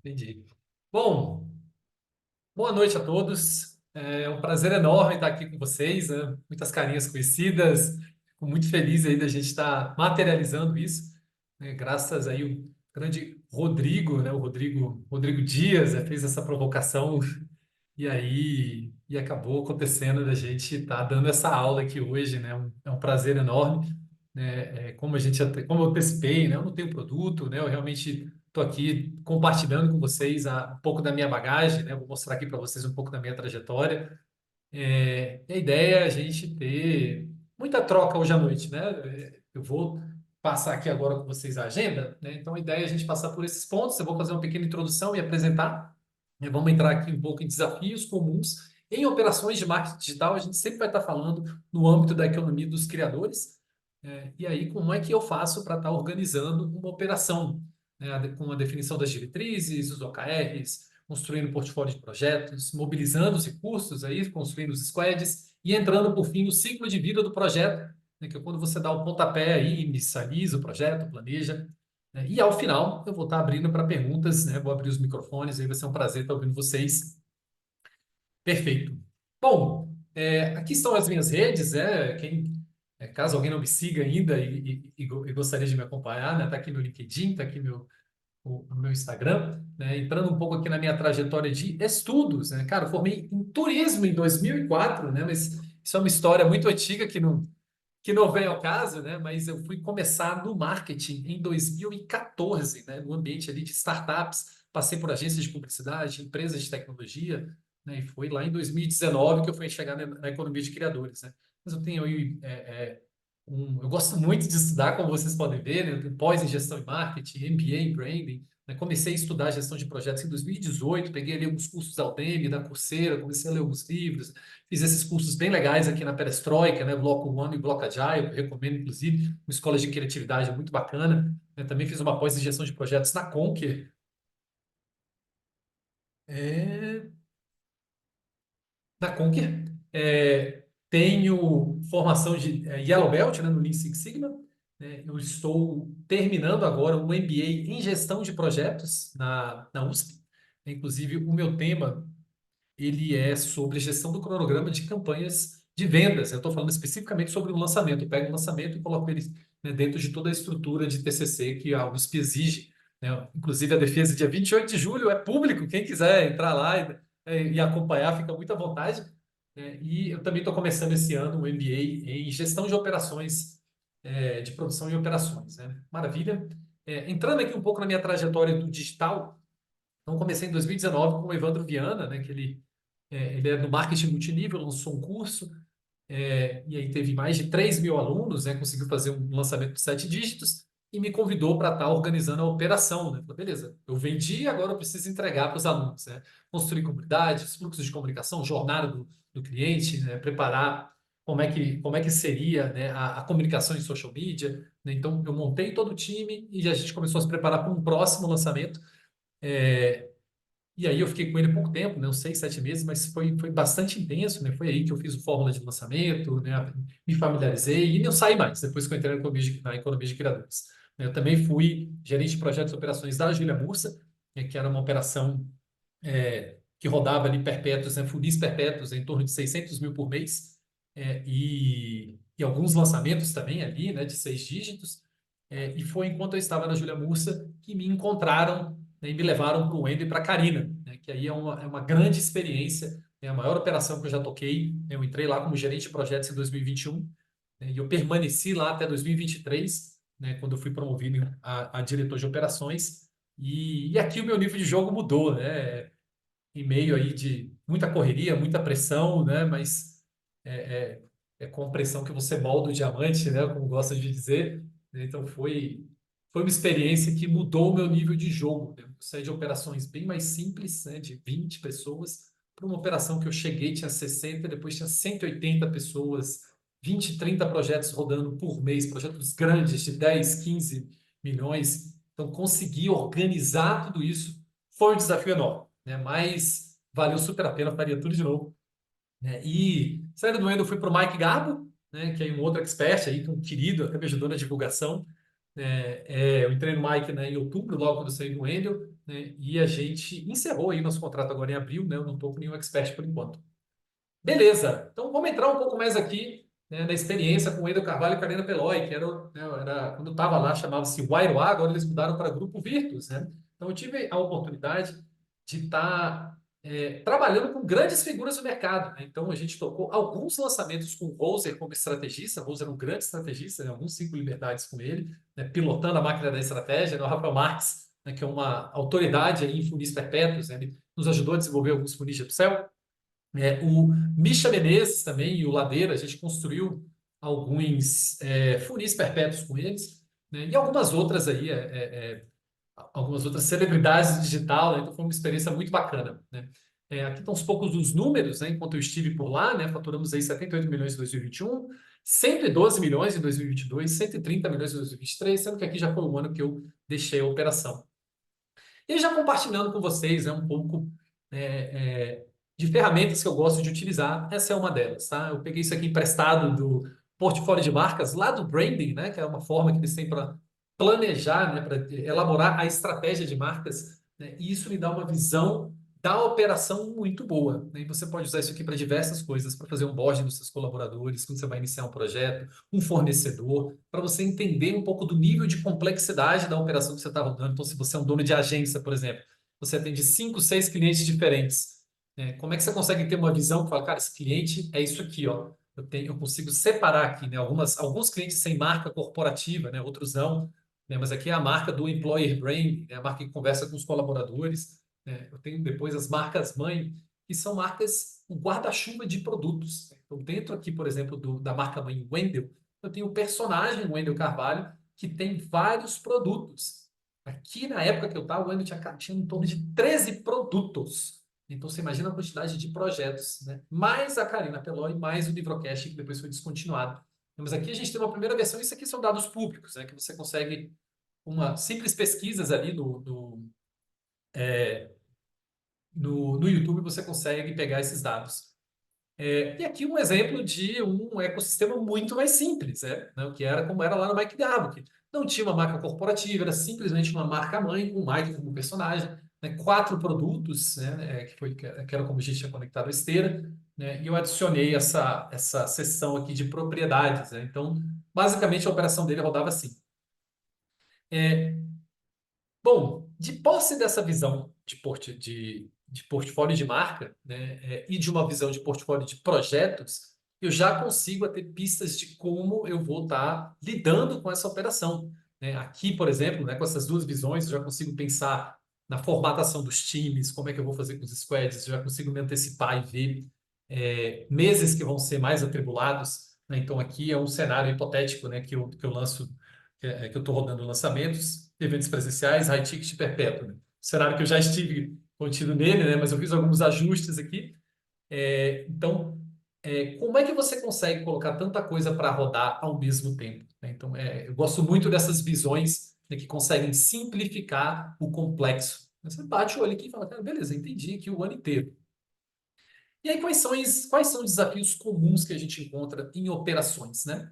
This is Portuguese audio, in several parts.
Entendi. Bom, boa noite a todos. É um prazer enorme estar aqui com vocês, né? Muitas carinhas conhecidas. Fico muito feliz aí da gente estar materializando isso, né? Graças aí o grande Rodrigo, né? O Rodrigo Dias, fez essa provocação e acabou acontecendo da gente estar dando essa aula aqui hoje, né? É um prazer enorme, né? Como como eu antecipei, né? Eu não tenho produto, né? Eu realmente estou aqui compartilhando com vocês um pouco da minha bagagem, né? Vou mostrar aqui para vocês um pouco da minha trajetória. E a ideia é a gente ter muita troca hoje à noite, né? Eu vou passar aqui agora com vocês a agenda, né? Então a ideia é a gente passar por esses pontos. Eu vou fazer uma pequena introdução e apresentar. Vamos entrar aqui um pouco em desafios comuns. Em operações de marketing digital, a gente sempre vai estar falando no âmbito da economia dos criadores. E aí, como é que eu faço para estar organizando uma operação, né, com a definição das diretrizes, os OKRs, construindo um portfólio de projetos, mobilizando os recursos aí, construindo os squads e entrando, por fim, no ciclo de vida do projeto, né, que é quando você dá o pontapé aí, inicializa o projeto, planeja, né, e ao final eu vou estar abrindo para perguntas, né, vou abrir os microfones, aí vai ser um prazer estar ouvindo vocês. Perfeito. Bom, aqui estão as minhas redes, caso alguém não me siga ainda e gostaria de me acompanhar, né, tá aqui meu LinkedIn, tá aqui o meu Instagram, né? Entrando um pouco aqui na minha trajetória de estudos, né? Cara, eu formei em turismo em 2004, né? Mas isso é uma história muito antiga que não vem ao caso, né? Mas eu fui começar no marketing em 2014, né? No ambiente ali de startups, passei por agências de publicidade, empresas de tecnologia, né? E foi lá em 2019 que eu fui chegar na economia de criadores, né? Mas eu tenho aí eu gosto muito de estudar, como vocês podem ver, né? Eu tenho pós em gestão e marketing, MBA em branding, né? Comecei a estudar gestão de projetos em 2018, peguei ali alguns cursos da Udemy, da Coursera, comecei a ler alguns livros, fiz esses cursos bem legais aqui na Perestroika, né? Bloco One e Bloco Agile, eu recomendo, inclusive, uma escola de criatividade muito bacana, né? Também fiz uma pós em gestão de projetos na Conquer. É, Na Conquer. Tenho formação de Yellow Belt, né, no Lean Six Sigma. Né? Eu estou terminando agora um MBA em gestão de projetos na USP. Inclusive, o meu tema ele é sobre gestão do cronograma de campanhas de vendas. Eu estou falando especificamente sobre o lançamento. Eu pego o lançamento e coloco ele, né, dentro de toda a estrutura de TCC que a USP exige. Né? Inclusive, a defesa dia 28 de julho é público. Quem quiser entrar lá e acompanhar, fica muito à vontade. Né? E eu também estou começando esse ano um MBA em gestão de operações, de produção e operações. Né? Maravilha. Entrando aqui um pouco na minha trajetória do digital, então comecei em 2019 com o Evandro Viana, né, que ele é do marketing multinível, lançou um curso, e aí teve mais de 3.000 alunos, né, conseguiu fazer um lançamento de 7 dígitos e me convidou para estar organizando a operação. Né? Falei, beleza, eu vendi, agora eu preciso entregar para os alunos. Né? Construir comunidades, fluxos de comunicação, jornada do cliente, né? Preparar como é que seria, né, a comunicação em social media. Né? Então, eu montei todo o time e a gente começou a se preparar para um próximo lançamento. E aí eu fiquei com ele pouco tempo, né, uns 6, 7 meses, mas foi bastante intenso, né? Foi aí que eu fiz o fórmula de lançamento, né? Me familiarizei e não saí mais depois que eu entrei na economia de criadores. Eu também fui gerente de projetos e operações da Júlia Mursa, né, que era uma operação que rodava ali perpétuos, né, funis perpétuos em torno de 600 mil por mês, e alguns lançamentos também ali, né, de 6 dígitos. E foi enquanto eu estava na Júlia Mursa que me encontraram, né, e me levaram para o Wendel e para a Carina, né, que aí é uma grande experiência, é a maior operação que eu já toquei. Eu entrei lá como gerente de projetos em 2021, né, e eu permaneci lá até 2023, né, quando eu fui promovido a diretor de operações. E aqui o meu nível de jogo mudou, né? Em meio aí de muita correria, muita pressão, né? Mas é, é com a pressão que você molda o diamante, né? Como gosta de dizer. Então foi uma experiência que mudou o meu nível de jogo. Né? Eu saí de operações bem mais simples, né? De 20 pessoas, para uma operação que eu cheguei, tinha 60, depois tinha 180 pessoas, 20, 30 projetos rodando por mês, projetos grandes de 10, 15 milhões. Então, conseguir organizar tudo isso foi um desafio enorme, né? Mas valeu super a pena, faria tudo de novo. Né? E saindo do Endo, fui para o Mike Garbo, né? Que é um outro expert aí, que é um querido, até me ajudou na divulgação. Eu entrei no Mike, né, em outubro, logo quando eu saí do Wendel, né, e a gente encerrou aí nosso contrato agora em abril, né, eu não estou com nenhum expert por enquanto. Beleza, então vamos entrar um pouco mais aqui, né, na experiência com o Wendel Carvalho e Karina Peloy, que quando eu estava lá, chamava-se Wairoa, agora eles mudaram para Grupo Virtus, né? Então eu tive a oportunidade de estar trabalhando com grandes figuras do mercado, né? Então a gente tocou alguns lançamentos com o Roser como estrategista, o Roser era um grande estrategista, né? Alguns 5 liberdades com ele, né? Pilotando a máquina da estratégia, né? O Rafael Marques, né? Que é uma autoridade aí em funis perpétuos, né? Ele nos ajudou a desenvolver alguns funis de Excel. O Misha Menezes também e o Ladeira, a gente construiu alguns funis perpétuos com eles, né? E algumas outras aí, algumas outras celebridades digital, né? Então foi uma experiência muito bacana, né? Aqui estão os poucos dos números, né? Enquanto eu estive por lá, né? Faturamos aí 78 milhões em 2021, 112 milhões em 2022, 130 milhões em 2023, sendo que aqui já foi o ano que eu deixei a operação. E já compartilhando com vocês, um pouco é, de ferramentas que eu gosto de utilizar, essa é uma delas, tá? Eu peguei isso aqui emprestado do portfólio de marcas, lá do branding, né? Que é uma forma que eles têm para planejar, né? Para elaborar a estratégia de marcas, né? E isso me dá uma visão da operação muito boa, né? E você pode usar isso aqui para diversas coisas, para fazer um board dos seus colaboradores, quando você vai iniciar um projeto, um fornecedor, para você entender um pouco do nível de complexidade da operação que você está rodando. Então, se você é um dono de agência, por exemplo, você atende 5, 6 clientes diferentes. Né? Como é que você consegue ter uma visão que fala, cara, esse cliente é isso aqui, ó. Eu consigo separar aqui, né? Alguns clientes sem marca corporativa, né? Outros não. Né? Mas aqui é a marca do employer brand, né? A marca que conversa com os colaboradores. Né? Eu tenho depois as marcas mãe, que são marcas, um guarda-chuva de produtos. Então, dentro aqui, por exemplo, da marca mãe Wendel, eu tenho o personagem Wendel Carvalho, que tem vários produtos. Aqui na época que eu estava, o Wendel tinha em torno de 13 produtos. Então você imagina a quantidade de projetos, né? Mais a Karina Peloy, mais o Livrocast, que depois foi descontinuado. Mas aqui a gente tem uma primeira versão, isso aqui são dados públicos, né? Que você consegue, uma simples pesquisas ali no YouTube, você consegue pegar esses dados. E aqui um exemplo de um ecossistema muito mais simples, né? Que era como era lá no Mike Garbo, que não tinha uma marca corporativa, era simplesmente uma marca-mãe, com o Mike como personagem, né? 4 produtos, né? Que era como a gente tinha conectado a esteira, né? E eu adicionei essa seção aqui de propriedades, né? Então, basicamente, a operação dele rodava assim. É, Bom, de posse dessa visão de portfólio de marca, né, e de uma visão de portfólio de projetos, eu já consigo ter pistas de como eu vou estar lidando com essa operação. Né? Aqui, por exemplo, né, com essas duas visões, eu já consigo pensar na formatação dos times, como é que eu vou fazer com os squads, eu já consigo me antecipar e ver meses que vão ser mais atribulados. Né? Então, aqui é um cenário hipotético, né, que eu lanço que eu estou rodando lançamentos, eventos presenciais, high ticket perpétuo. Né? Cenário que eu já estive contido nele, né? Mas eu fiz alguns ajustes aqui. Então, como é que você consegue colocar tanta coisa para rodar ao mesmo tempo? Né? Então, eu gosto muito dessas visões, né, que conseguem simplificar o complexo. Você bate o olho aqui e fala, cara, beleza, entendi aqui o ano inteiro. E aí, quais são os desafios comuns que a gente encontra em operações, né?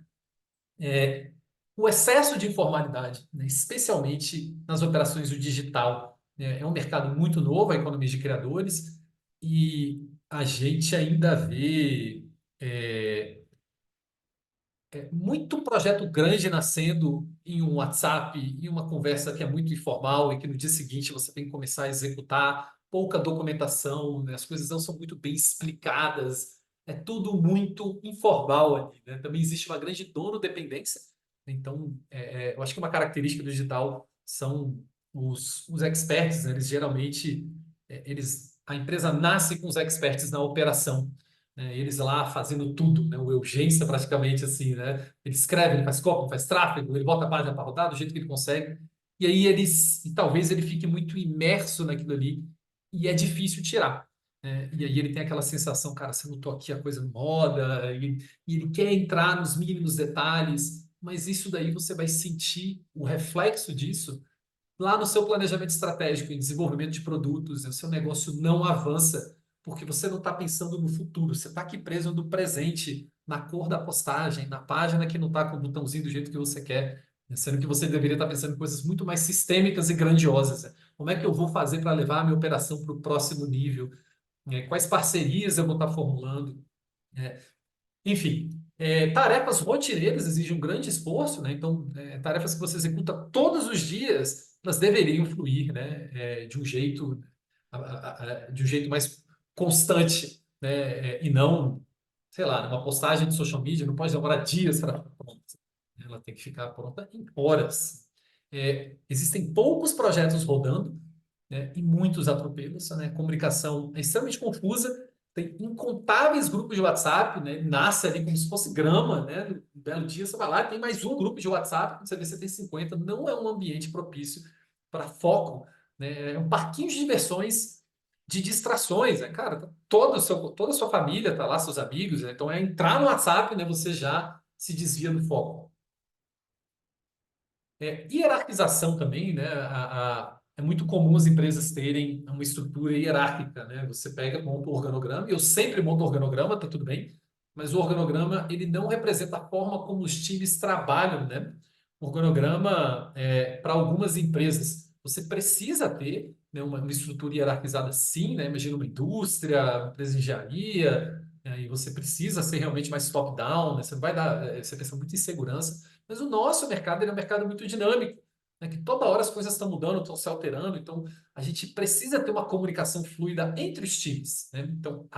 O excesso de informalidade, né, especialmente nas operações do digital, né, é um mercado muito novo, a economia de criadores, e a gente ainda vê é, muito projeto grande nascendo em um WhatsApp, em uma conversa que é muito informal e que no dia seguinte você tem que começar a executar, pouca documentação, né, as coisas não são muito bem explicadas, é tudo muito informal ali, né? Também existe uma grande dono-dependência. Então, eu acho que uma característica do digital são os experts, né? Eles geralmente, a empresa nasce com os experts na operação, né? Eles lá fazendo tudo, né? O urgência praticamente assim, né? Ele escreve, ele faz copy, faz tráfego, ele bota a página para rodar do jeito que ele consegue, e aí e talvez ele fique muito imerso naquilo ali, e é difícil tirar. Né? E aí ele tem aquela sensação, cara, se eu não estou aqui, a coisa não roda, e ele quer entrar nos mínimos detalhes, mas isso daí você vai sentir o reflexo disso lá no seu planejamento estratégico, em desenvolvimento de produtos, o seu negócio não avança porque você não está pensando no futuro, você está aqui preso no presente, na cor da postagem, na página que não está com o botãozinho do jeito que você quer. Sendo que você deveria estar pensando em coisas muito mais sistêmicas e grandiosas, né? Como é que eu vou fazer para levar a minha operação para o próximo nível? Quais parcerias eu vou estar formulando? É, enfim, tarefas rotineiras exigem um grande esforço, né? Então, tarefas que você executa todos os dias, elas deveriam fluir, né? De um jeito mais constante, né? E não, sei lá, uma postagem de social media não pode demorar dias para ficar pronta. Ela tem que ficar pronta em horas. Existem poucos projetos rodando, né, e muitos atropelos, né? A comunicação é extremamente confusa, tem incontáveis grupos de WhatsApp, né? Nasce ali como se fosse grama, né? Um belo dia você vai lá, tem mais um grupo de WhatsApp, quando você vê você tem 50, não é um ambiente propício para foco, né? É um parquinho de diversões, de distrações, né? Cara, toda a sua família tá lá, seus amigos, né? Então é entrar no WhatsApp, né? Você já se desvia do foco. Hierarquização também, né? É muito comum as empresas terem uma estrutura hierárquica, né? Você pega, monta o organograma, eu sempre monto o organograma, tá tudo bem, mas o organograma, ele não representa a forma como os times trabalham, né? O organograma, para algumas empresas, você precisa ter, né, uma estrutura hierarquizada sim, né? Imagina uma indústria, uma empresa de engenharia, e você precisa ser realmente mais top-down, né? Você não vai dar, você pensa muito em segurança, mas o nosso mercado ele é um mercado muito dinâmico, né? Que toda hora as coisas estão mudando, estão se alterando, então a gente precisa ter uma comunicação fluida entre os times, né? Então,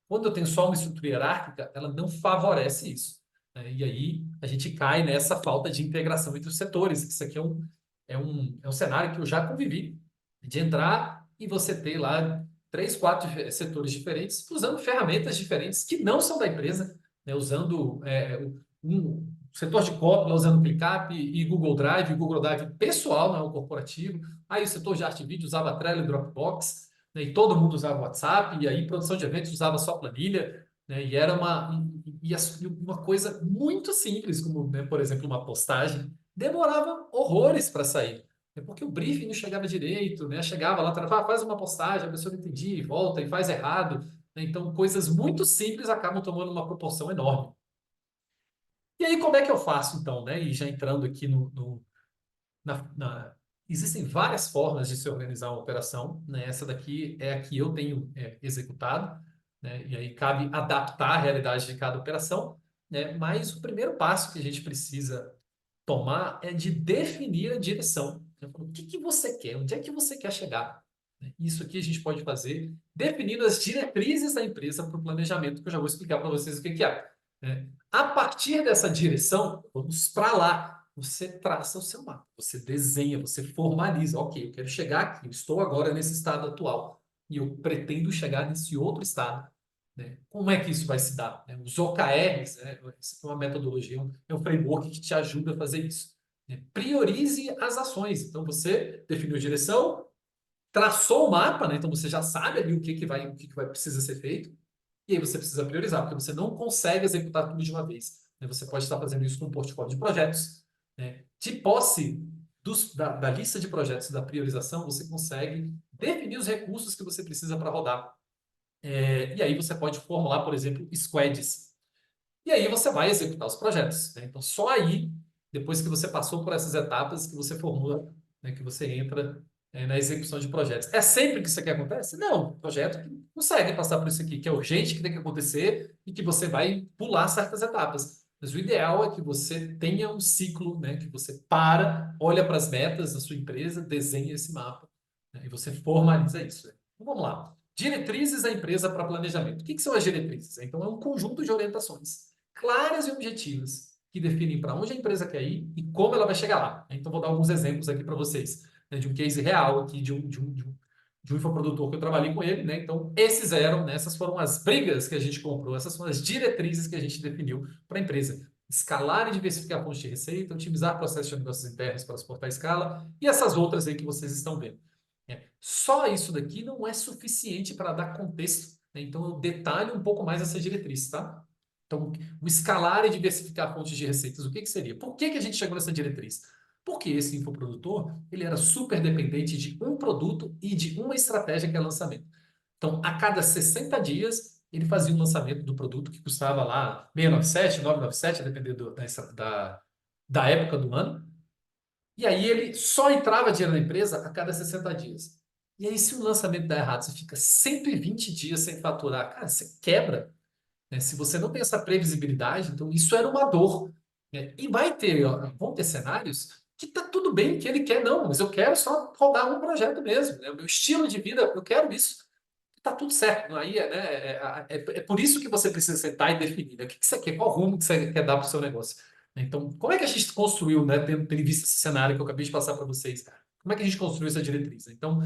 quando eu tenho só uma estrutura hierárquica, ela não favorece isso, né? E aí a gente cai nessa falta de integração entre os setores. Isso aqui é um cenário que eu já convivi, de entrar e você ter lá três, quatro setores diferentes, usando ferramentas diferentes que não são da empresa, né? Usando um setor de copy usando ClickUp e Google Drive, Google Drive pessoal, não é o corporativo. Aí o setor de arte e vídeo usava Trello e Dropbox, né? E todo mundo usava WhatsApp, e aí produção de eventos usava só planilha, né? E era uma coisa muito simples, como, né, por exemplo, uma postagem, demorava horrores para sair. É porque o briefing não chegava direito, né? Chegava lá, faz uma postagem, a pessoa não entendia, e volta e faz errado, né? Então, coisas muito simples acabam tomando uma proporção enorme. E aí, como é que eu faço, então, né? E já entrando aqui existem várias formas de se organizar uma operação, né? Essa daqui é a que eu tenho executado, né? E aí cabe adaptar a realidade de cada operação, né? Mas o primeiro passo que a gente precisa tomar é de definir a direção. O que que você quer? Onde é que você quer chegar? Isso aqui a gente pode fazer definindo as diretrizes da empresa para o planejamento, que eu já vou explicar para vocês o que que é, né? A partir dessa direção, vamos para lá. Você traça o seu mapa, você desenha, você formaliza. Ok, eu quero chegar aqui, eu estou agora nesse estado atual e eu pretendo chegar nesse outro estado, né? Como é que isso vai se dar, né? Os OKRs, né? Isso é uma metodologia, é um framework que te ajuda a fazer isso, né? Priorize as ações. Então, você definiu a direção, traçou o mapa, né? Então, você já sabe ali o que vai precisar ser feito, e aí você precisa priorizar, porque você não consegue executar tudo de uma vez, né? Você pode estar fazendo isso com um portfólio de projetos, né? De posse da lista de projetos da priorização, você consegue definir os recursos que você precisa para rodar. E aí você pode formular, por exemplo, squads. E aí você vai executar os projetos, né? Então, só aí, depois que você passou por essas etapas, que você formula, né, que você entra na execução de projetos. É sempre que isso aqui acontece? Não, projeto que consegue passar por isso aqui, que é urgente, que tem que acontecer e que você vai pular certas etapas. Mas o ideal é que você tenha um ciclo, né, que você olha para as metas da sua empresa, desenha esse mapa, né, e você formaliza isso, né? Então, vamos lá. Diretrizes da empresa para planejamento. O que que são as diretrizes? Então, é um conjunto de orientações claras e objetivas que definem para onde a empresa quer ir e como ela vai chegar lá. Então, vou dar alguns exemplos aqui para vocês, né, de um case real aqui de um infoprodutor que eu trabalhei com ele, né? Então, essas foram as brigas que a gente comprou, essas foram as diretrizes que a gente definiu para a empresa. Escalar e diversificar fontes de receita, otimizar processos de negócios internos para suportar a escala e essas outras aí que vocês estão vendo. Só isso daqui não é suficiente para dar contexto, né? Então, eu detalho um pouco mais essa diretriz, tá? Então, o escalar e diversificar fontes de receitas, o que que seria? Por que que a gente chegou nessa diretriz? Porque esse infoprodutor, ele era super dependente de um produto e de uma estratégia que é lançamento. Então, a cada 60 dias, ele fazia um lançamento do produto que custava lá 697, 997, a depender da época do ano. E aí ele só entrava dinheiro na empresa a cada 60 dias. E aí, se o lançamento dá errado, você fica 120 dias sem faturar, cara, você quebra, né? Se você não tem essa previsibilidade, então isso era uma dor, né? E vai ter, ó, vão ter cenários que tá tudo bem, que ele quer, não, mas eu quero só rodar um projeto mesmo, né? O meu estilo de vida, eu quero isso. Tá tudo certo. Aí é, né, é por isso que você precisa sentar e definir, né? O que que você quer, qual rumo que você quer dar para o seu negócio. Então, como é que a gente construiu, né, tendo visto esse cenário que eu acabei de passar para vocês, cara? Como é que a gente construiu essa diretriz? Então,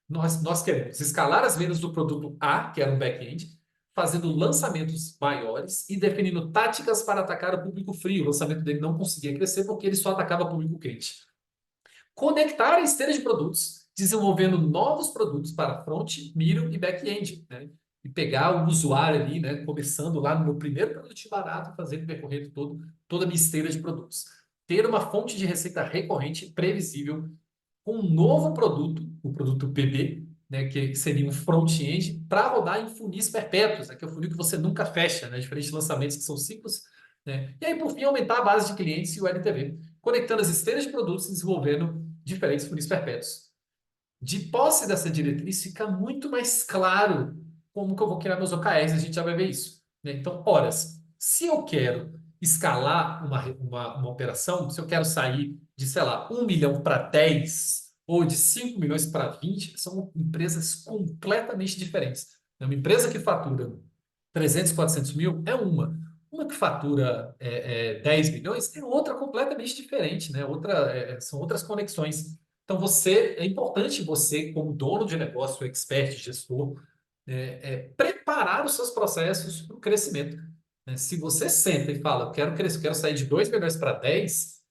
nós queremos escalar as vendas do produto A, que era um back-end, fazendo lançamentos maiores e definindo táticas para atacar o público frio. O lançamento dele não conseguia crescer porque ele só atacava o público quente. Conectar a esteira de produtos, desenvolvendo novos produtos para front, middle e back-end, né? E pegar o usuário ali, né? Começando lá no meu primeiro produto barato, fazer percorrer toda a minha esteira de produtos. Ter uma fonte de receita recorrente, previsível, com um novo produto, o produto PB, né, que seria um front-end, para rodar em funis perpétuos, né, que é o funil que você nunca fecha, né, diferentes lançamentos que são ciclos. Né? E aí, por fim, aumentar a base de clientes e o LTV, conectando as esteiras de produtos e desenvolvendo diferentes funis perpétuos. De posse dessa diretriz, fica muito mais claro como que eu vou criar meus OKRs, a gente já vai ver isso. Né? Então, horas, se eu quero escalar uma operação, se eu quero sair de, sei lá, 1 milhão para 10 ou de 5 milhões para 20, são empresas completamente diferentes. Uma empresa que fatura 300, 400 mil é uma. Uma que fatura 10 milhões é outra completamente diferente, né? São outras conexões. Então, é importante você, como dono de negócio, expert, gestor, preparar os seus processos para o crescimento. Né? Se você senta e fala, eu quero crescer, quero sair de 2 milhões para 10,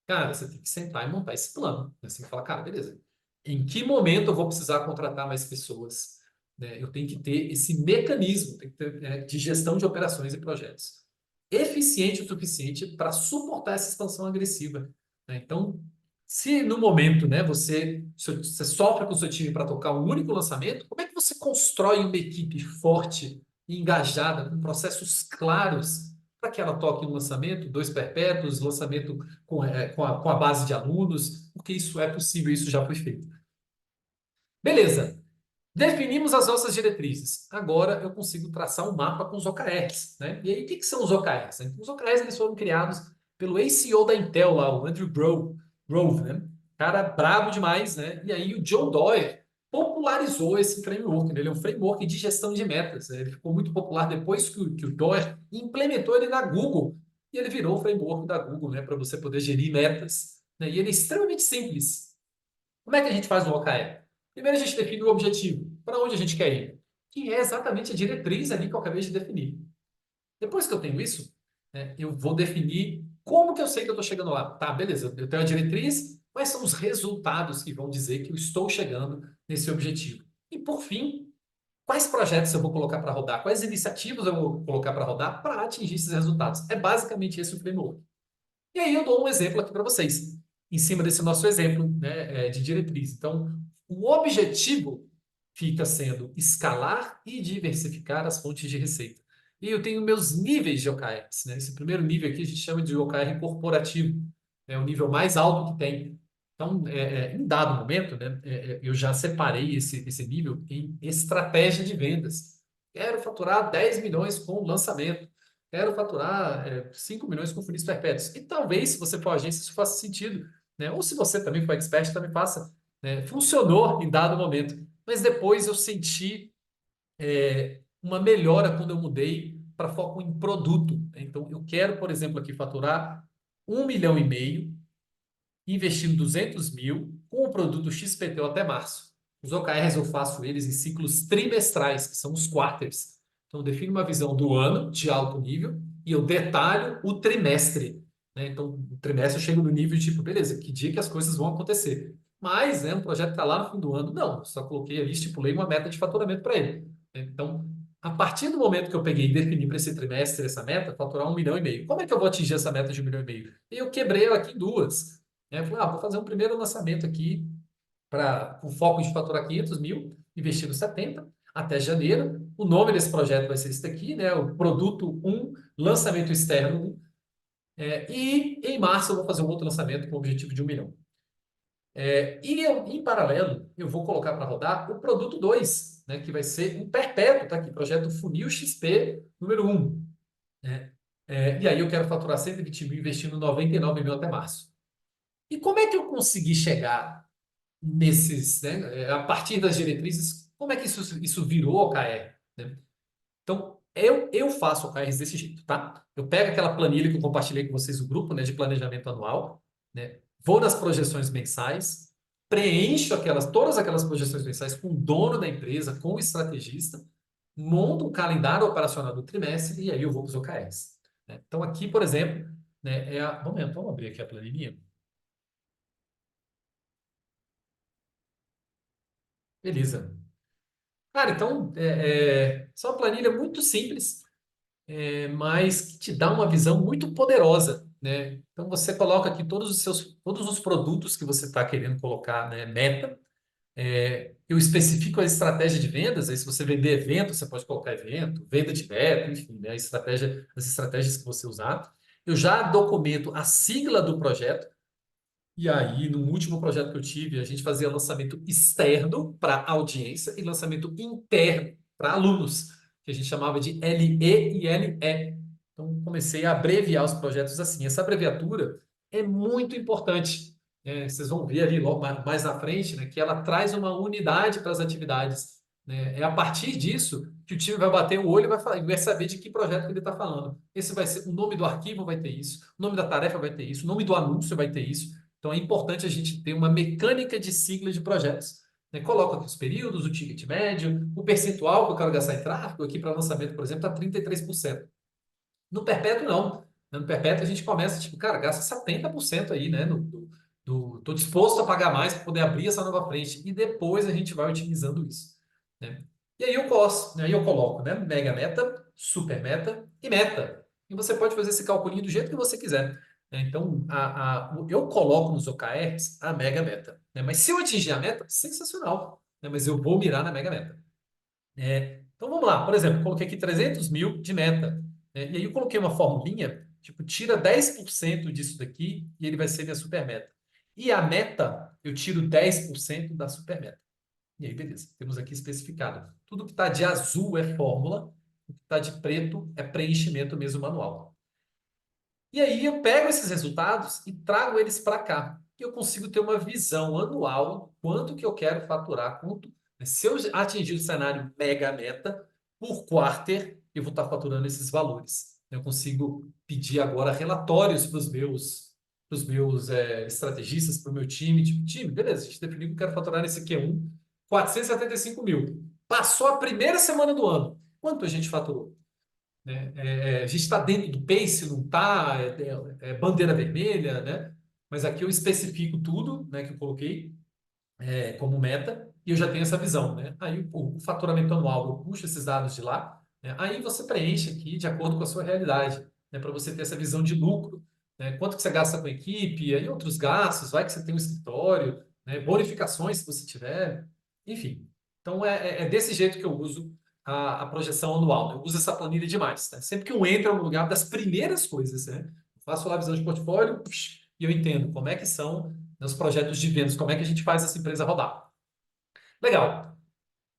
cara, você tem que sentar e montar esse plano. Né? Você tem que falar, cara, beleza. Em que momento eu vou precisar contratar mais pessoas? Né? Eu tenho que ter esse mecanismo tem que ter, de gestão de operações e projetos eficiente o suficiente para suportar essa expansão agressiva. Né? Então, se no momento, né, você sofre com o seu time para tocar um único lançamento, como é que você constrói uma equipe forte e engajada, com processos claros, para que ela toque um lançamento, dois perpétuos, lançamento com a base de alunos, porque isso é possível, isso já foi feito. Beleza. Definimos as nossas diretrizes. Agora eu consigo traçar um mapa com os OKRs, né? E aí, o que são os OKRs? Né? Os OKRs eles foram criados pelo ACO da Intel, lá, o Andrew Grove, né? Cara brabo demais, né? E aí o John Doerr popularizou esse framework, né? Ele é um framework de gestão de metas, né? Ele ficou muito popular depois que o Doerr implementou ele na Google. E ele virou o framework da Google, né? Para você poder gerir metas. Né? E ele é extremamente simples. Como é que a gente faz o OKR? Primeiro a gente define o objetivo, para onde a gente quer ir, que é exatamente a diretriz ali que eu acabei de definir. Depois que eu tenho isso, né, eu vou definir como que eu sei que eu estou chegando lá. Tá, beleza, eu tenho a diretriz, quais são os resultados que vão dizer que eu estou chegando nesse objetivo. E por fim, quais projetos eu vou colocar para rodar, quais iniciativas eu vou colocar para rodar para atingir esses resultados. É basicamente esse o framework. E aí eu dou um exemplo aqui para vocês, em cima desse nosso exemplo, né, de diretriz. Então, o objetivo fica sendo escalar e diversificar as fontes de receita. E eu tenho meus níveis de OKRs. Né? Esse primeiro nível aqui a gente chama de OKR corporativo. É o nível mais alto que tem. Então, em dado momento, né, eu já separei esse nível em estratégia de vendas. Quero faturar 10 milhões com o lançamento. Quero faturar 5 milhões com funis perpétuos. E talvez, se você for agência, isso faça sentido. Né? Ou se você também for expert, também faça. Né? Funcionou em dado momento. Mas depois eu senti uma melhora quando eu mudei para foco em produto. Né? Então, eu quero, por exemplo, aqui faturar 1,5 milhão, investindo 200 mil com o produto XPTO até março. Os OKRs eu faço eles em ciclos trimestrais, que são os quarters. Então, eu defino uma visão do ano de alto nível e eu detalho o trimestre. Né? Então, o trimestre eu chego no nível de tipo, beleza, que dia que as coisas vão acontecer. Mas, né, um projeto está lá no fim do ano, não, só coloquei ali, estipulei uma meta de faturamento para ele. Então, a partir do momento que eu peguei e defini para esse trimestre essa meta, faturar 1,5 milhão. Como é que eu vou atingir essa meta de 1,5 milhão? E eu quebrei ela aqui em duas. Eu falei, vou fazer um primeiro lançamento aqui com foco de faturar 500 mil, investindo 70 até janeiro. O nome desse projeto vai ser esse daqui, né? O produto um lançamento externo 1. E em março eu vou fazer um outro lançamento com o objetivo de 1 milhão. Em paralelo, eu vou colocar para rodar o produto 2, né, que vai ser um perpétuo, tá aqui, projeto Funil XP número 1. Né? E aí eu quero faturar 120 mil investindo 99 mil até março. E como é que eu consegui chegar nesses, né, a partir das diretrizes, como é que isso virou OKR? Né? Então, eu faço OKRs desse jeito, tá? Eu pego aquela planilha que eu compartilhei com vocês no grupo, né, de planejamento anual, né? Vou nas projeções mensais, preencho todas aquelas projeções mensais com o dono da empresa, com o estrategista, monto um calendário operacional do trimestre e aí eu vou para os OKRs. Né? Então, aqui, por exemplo, né, vamos abrir aqui a planilha. Beleza. Cara, então, essa é uma planilha muito simples, mas que te dá uma visão muito poderosa, né? Então você coloca aqui todos os produtos que você está querendo colocar, né? Meta. Eu especifico a estratégia de vendas. Aí se você vender evento, você pode colocar evento, venda de meta, enfim, né? As estratégias que você usar. Eu já documento a sigla do projeto. E aí, no último projeto que eu tive, a gente fazia lançamento externo para audiência e lançamento interno para alunos, que a gente chamava de LE e LE. Então, comecei a abreviar os projetos assim. Essa abreviatura é muito importante. Vocês vão ver ali logo mais na frente, né, que ela traz uma unidade para as atividades. Né? É a partir disso que o time vai bater o olho e vai saber de que projeto que ele está falando. Esse vai ser o nome do arquivo, vai ter isso, o nome da tarefa vai ter isso, o nome do anúncio vai ter isso. Então é importante a gente ter uma mecânica de sigla de projetos. Né? Coloco aqui os períodos, o ticket médio, o percentual que eu quero gastar em tráfego, aqui para lançamento, por exemplo, está 33%. No perpétuo, não. No perpétuo, a gente começa, tipo, cara, gasta 70% aí, né? Tô disposto a pagar mais para poder abrir essa nova frente. E depois a gente vai otimizando isso. Né? E aí eu coloco, né? Mega meta, super meta e meta. E você pode fazer esse calculinho do jeito que você quiser. Né? Então, eu coloco nos OKRs a mega meta. Né? Mas se eu atingir a meta, sensacional. Né? Mas eu vou mirar na mega meta. Então vamos lá, por exemplo, coloquei aqui 300 mil de meta. E aí eu coloquei uma formulinha, tipo, tira 10% disso daqui e ele vai ser minha super meta. E a meta, eu tiro 10% da super meta. E aí, beleza, temos aqui especificado. Tudo que está de azul é fórmula, o que está de preto é preenchimento mesmo manual. E aí eu pego esses resultados e trago eles para cá. E eu consigo ter uma visão anual do quanto que eu quero faturar, quanto, né, se eu atingir o cenário mega meta, por quarter, eu vou estar faturando esses valores. Eu consigo pedir agora relatórios para os meus estrategistas, para o meu time. Tipo, time, beleza, a gente definiu que eu quero faturar nesse Q1 475 mil. Passou a primeira semana do ano. Quanto a gente faturou? Né? A gente está dentro do pace, não está, é bandeira vermelha, né? Mas aqui eu especifico tudo, né, que eu coloquei como meta e eu já tenho essa visão, né? Aí o faturamento anual, eu puxo esses dados de lá, né? Aí você preenche aqui de acordo com a sua realidade, né? Para você ter essa visão de lucro, né? Quanto que você gasta com a equipe, aí outros gastos, vai que você tem um escritório, né? Bonificações se você tiver, enfim. Então é desse jeito que eu uso a projeção anual, né? Eu uso essa planilha demais, né? Sempre que eu entro no lugar das primeiras coisas, né? Eu faço lá a visão de portfólio, e eu entendo como é que são nos projetos de vendas, como é que a gente faz essa empresa rodar. Legal.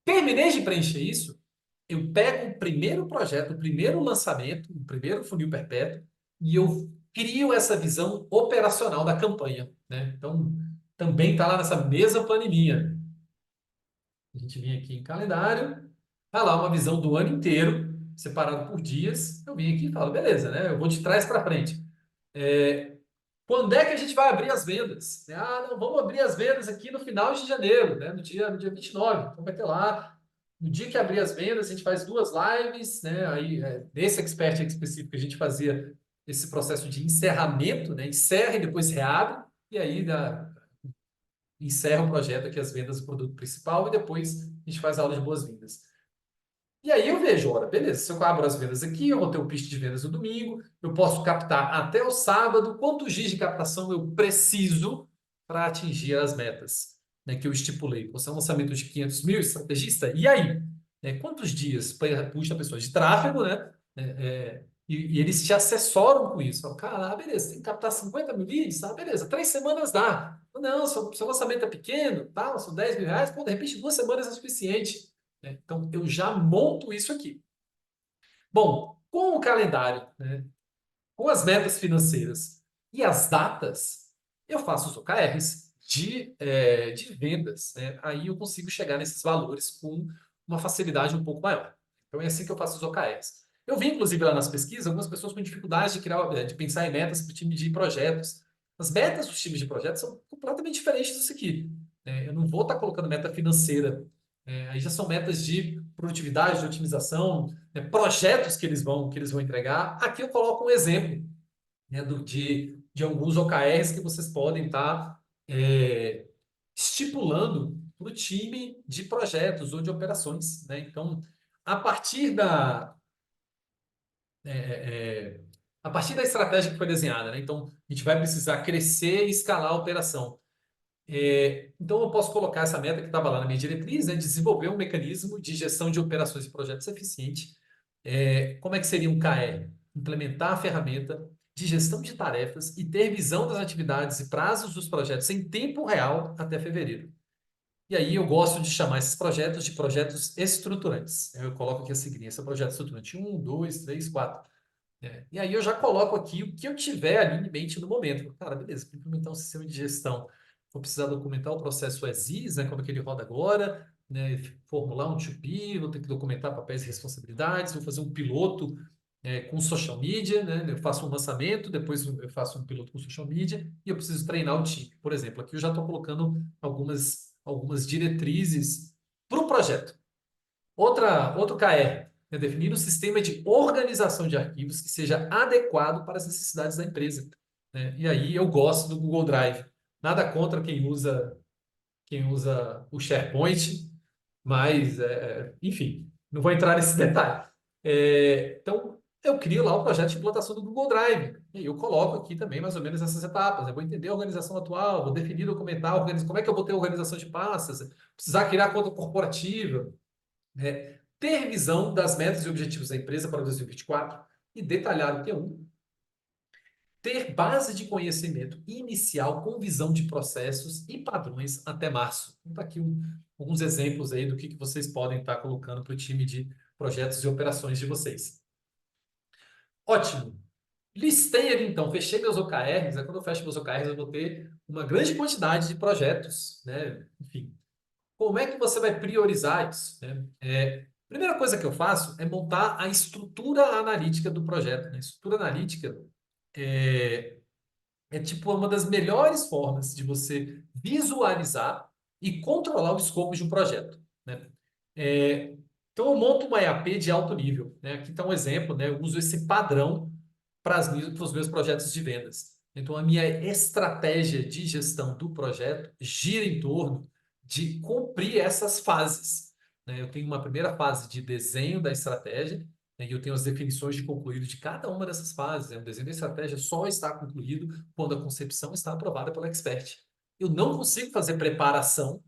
Terminei de preencher isso, eu pego o primeiro projeto, o primeiro lançamento, o primeiro funil perpétuo, e eu crio essa visão operacional da campanha. Né? Então, também está lá nessa mesma planilhinha. A gente vem aqui em calendário, tá lá uma visão do ano inteiro, separado por dias. Eu vim aqui e falo, beleza, né? Eu vou de trás para frente. É, Quando é que a gente vai abrir as vendas? Não, vamos abrir as vendas aqui no final de janeiro, né? No dia 29. Então vai ter lá. No dia que abrir as vendas, a gente faz 2 lives, né? Aí, nesse expert específico, a gente fazia esse processo de encerramento, né? Encerra e depois reabre, e aí encerra o projeto aqui, as vendas do produto principal, e depois a gente faz a aula de boas-vindas. E aí eu vejo, ora, beleza, se eu abro as vendas aqui, eu vou ter o pitch de vendas no domingo, eu posso captar até o sábado, quantos dias de captação eu preciso para atingir as metas, né, que eu estipulei. Você é um lançamento de 500 mil, estrategista, e aí? Quantos dias puxa pessoas de tráfego, né? e eles te assessoram com isso. Falam, cara, beleza, tem que captar 50 mil leads, beleza, 3 semanas dá. Não, seu orçamento é pequeno, tá? São 10 mil reais, pô, de repente 2 semanas é suficiente, né? Então, eu já monto isso aqui. Bom, com o calendário, né, com as metas financeiras e as datas, eu faço os OKRs de vendas, né? Aí eu consigo chegar nesses valores com uma facilidade um pouco maior. Então é assim que eu faço os OKRs. Eu vi, inclusive, lá nas pesquisas, algumas pessoas com dificuldade de pensar em metas para o time de projetos. As metas dos times de projetos são completamente diferentes disso aqui, né? Eu não vou estar colocando meta financeira. Aí já são metas de produtividade, de otimização, né, projetos que eles vão entregar. Aqui eu coloco um exemplo, né, de alguns OKRs que vocês podem estar estipulando para o time de projetos ou de operações, né? Então, a partir da, é, é, é, a partir da estratégia que foi desenhada, né? Então, a gente vai precisar crescer e escalar a operação. Então, eu posso colocar essa meta que estava lá na minha diretriz, né? Desenvolver um mecanismo de gestão de operações e projetos eficiente. Como é que seria um KR? Implementar a ferramenta de gestão de tarefas e ter visão das atividades e prazos dos projetos em tempo real até fevereiro. E aí eu gosto de chamar esses projetos de projetos estruturantes. Eu coloco aqui a seguinte, esse é o projeto estruturante 1, 2, 3, 4. E aí eu já coloco aqui o que eu tiver ali em mente no momento. Cara, beleza, para implementar um sistema de gestão, vou precisar documentar o processo ESIS, né, como é que ele roda agora, né, formular um to-be, vou ter que documentar papéis e responsabilidades, vou fazer um piloto com social media, né, eu faço um lançamento, depois eu faço um piloto com social media e eu preciso treinar o time. Por exemplo, aqui eu já estou colocando algumas diretrizes para o projeto. Outro KR é definir um sistema de organização de arquivos que seja adequado para as necessidades da empresa, né? E aí eu gosto do Google Drive. Nada contra quem usa o SharePoint, mas, enfim, não vou entrar nesse detalhe. Então, eu crio lá o projeto de implantação do Google Drive. E eu coloco aqui também mais ou menos essas etapas. Eu vou entender a organização atual, vou definir, documentar, como é que eu vou ter organização de pastas, precisar criar conta corporativa, ter visão das metas e objetivos da empresa para 2024 e detalhar o Q1, ter base de conhecimento inicial com visão de processos e padrões até março. Então, tá aqui alguns exemplos aí do que vocês podem estar colocando para o time de projetos e operações de vocês. Ótimo. Listei ali, então, fechei meus OKRs. Quando eu fecho meus OKRs, eu vou ter uma grande quantidade de projetos, né? Enfim, como é que você vai priorizar isso, né? Primeira coisa que eu faço é montar a estrutura analítica do projeto, né? A estrutura analítica é, é tipo uma das melhores formas de você visualizar e controlar o escopo de um projeto, né? É, então eu monto uma EAP de alto nível, né? Aqui está um exemplo, né? Eu uso esse padrão para os meus projetos de vendas. Então a minha estratégia de gestão do projeto gira em torno de cumprir essas fases, né? Eu tenho uma primeira fase de desenho da estratégia, né? E eu tenho as definições de concluído de cada uma dessas fases, né? O desenho da estratégia só está concluído quando a concepção está aprovada pelo expert. Eu não consigo fazer preparação,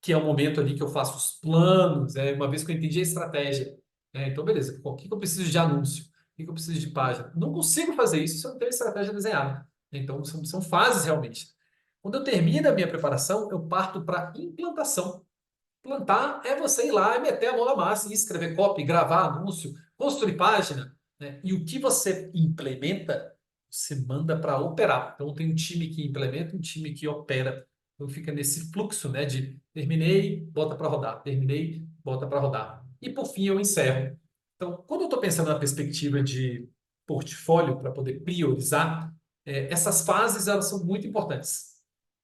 que é o momento ali que eu faço os planos, uma vez que eu entendi a estratégia. Então, beleza, o que eu preciso de anúncio? O que eu preciso de página? Não consigo fazer isso se eu não tenho a estratégia desenhada. Então, são fases realmente. Quando eu termino a minha preparação, eu parto para implantação. Plantar é você ir lá e meter a mão na massa e escrever copy, gravar anúncio, construir página, né? E o que você implementa, você manda para operar. Então, tem um time que implementa, um time que opera. Então, fica nesse fluxo, né, de terminei, bota para rodar, terminei, bota para rodar. E, por fim, eu encerro. Então, quando eu estou pensando na perspectiva de portfólio para poder priorizar, essas fases elas são muito importantes,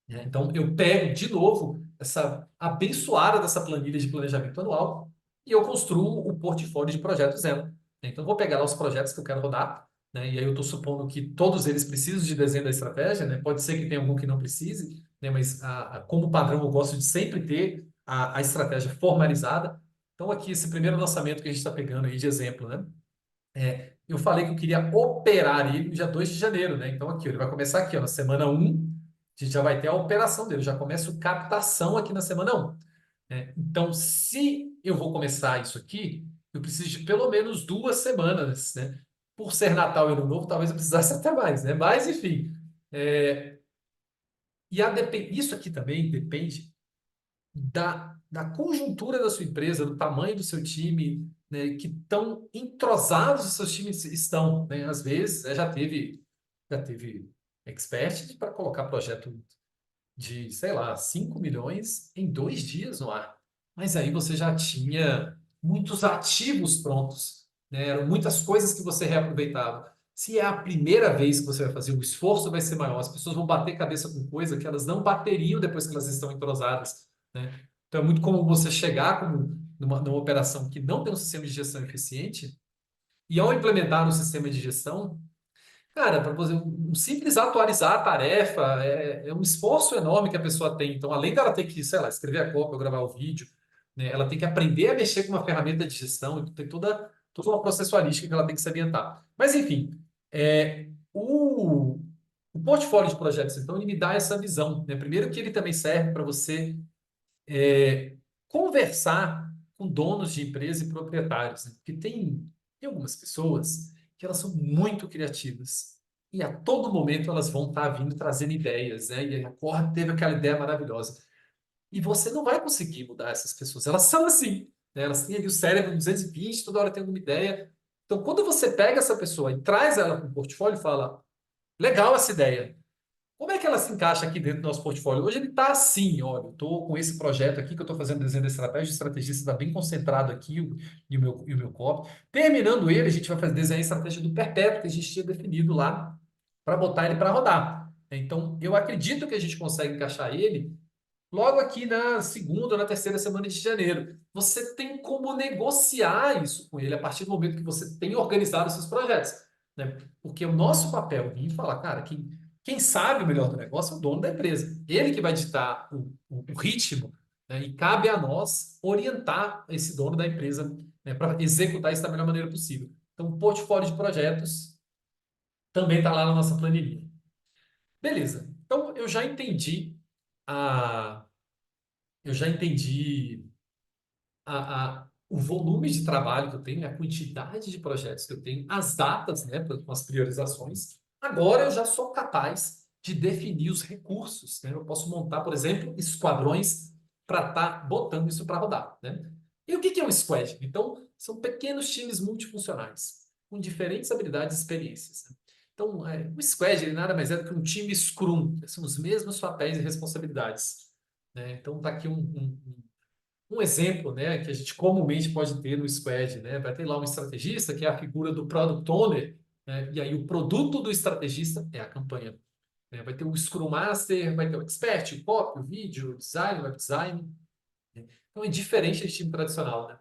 né? Então, eu pego de novo essa abençoada dessa planilha de planejamento anual e eu construo o portfólio de projetos dela. Então, eu vou pegar lá os projetos que eu quero rodar, né? E aí eu estou supondo que todos eles precisam de desenho da estratégia, né? Pode ser que tenha algum que não precise, né? Mas como padrão eu gosto de sempre ter a estratégia formalizada. Então, aqui, esse primeiro lançamento que a gente está pegando aí de exemplo, né? Eu falei que eu queria operar ele no dia 2 de janeiro, né? Então, aqui, ele vai começar aqui, ó, na semana 1, a gente já vai ter a operação dele, já começa a captação aqui na semana 1. Então, se eu vou começar isso aqui, eu preciso de pelo menos 2 semanas, né? Por ser Natal e Ano Novo, talvez eu precisasse até mais, né? Mas, enfim. é, Isso aqui também depende da conjuntura da sua empresa, do tamanho do seu time, né? Que tão entrosados os seus times estão, né? Às vezes, né, já teve expert para colocar projeto de, sei lá, 5 milhões em 2 dias no ar. Mas aí você já tinha muitos ativos prontos, né? Eram muitas coisas que você reaproveitava. Se é a primeira vez que você vai fazer, o esforço vai ser maior. As pessoas vão bater cabeça com coisa que elas não bateriam depois que elas estão entrosadas, né? Então é muito comum você chegar numa operação que não tem um sistema de gestão eficiente e ao implementar um sistema de gestão, cara, para fazer um simples atualizar a tarefa é um esforço enorme que a pessoa tem. Então, além dela ter que, sei lá, escrever a cópia ou gravar o vídeo, né, ela tem que aprender a mexer com uma ferramenta de gestão, então tem toda uma processualística que ela tem que se ambientar. Mas, enfim, o portfólio de projetos, então, ele me dá essa visão, né? Primeiro que ele também serve para você conversar com donos de empresa e proprietários, né? Porque tem algumas pessoas que elas são muito criativas e a todo momento elas vão estar vindo trazendo ideias, né? E a Cor teve aquela ideia maravilhosa. E você não vai conseguir mudar essas pessoas, elas são assim, né? Elas têm ali o cérebro 220, toda hora tem alguma ideia. Então, quando você pega essa pessoa e traz ela para o portfólio e fala, legal essa ideia, como é que ela se encaixa aqui dentro do nosso portfólio? Hoje ele está assim, olha, eu estou com esse projeto aqui que eu estou fazendo desenho da estratégia, o estrategista está bem concentrado aqui, e o meu copy. Terminando ele, a gente vai fazer desenhar a estratégia do perpétuo que a gente tinha definido lá para botar ele para rodar. Então, eu acredito que a gente consegue encaixar ele logo aqui na segunda ou na terceira semana de janeiro. Você tem como negociar isso com ele a partir do momento que você tem organizado esses projetos, né? Porque o nosso papel é vir e falar, cara, quem sabe o melhor do negócio é o dono da empresa. Ele que vai ditar o ritmo, né? E cabe a nós orientar esse dono da empresa, né, para executar isso da melhor maneira possível. Então, o portfólio de projetos também está lá na nossa planilha. Beleza. Então, a, eu já entendi o volume de trabalho que eu tenho, a quantidade de projetos que eu tenho, as datas, né, com as priorizações. Agora eu já sou capaz de definir os recursos, né? Eu posso montar, por exemplo, esquadrões para estar botando isso para rodar, né? E o que é um squad? Então, são pequenos times multifuncionais, com diferentes habilidades e experiências, né? Então, o squad ele nada mais é do que um time Scrum, são os mesmos papéis e responsabilidades, né? Então, está aqui um exemplo, né, que a gente comumente pode ter no Squad, né? Vai ter lá um estrategista, que é a figura do Product Owner, né? E aí o produto do estrategista é a campanha, né? Vai ter o Scrum Master, vai ter o Expert, o Copy, o vídeo, o design, o web design, né? Então é diferente de time tradicional, né?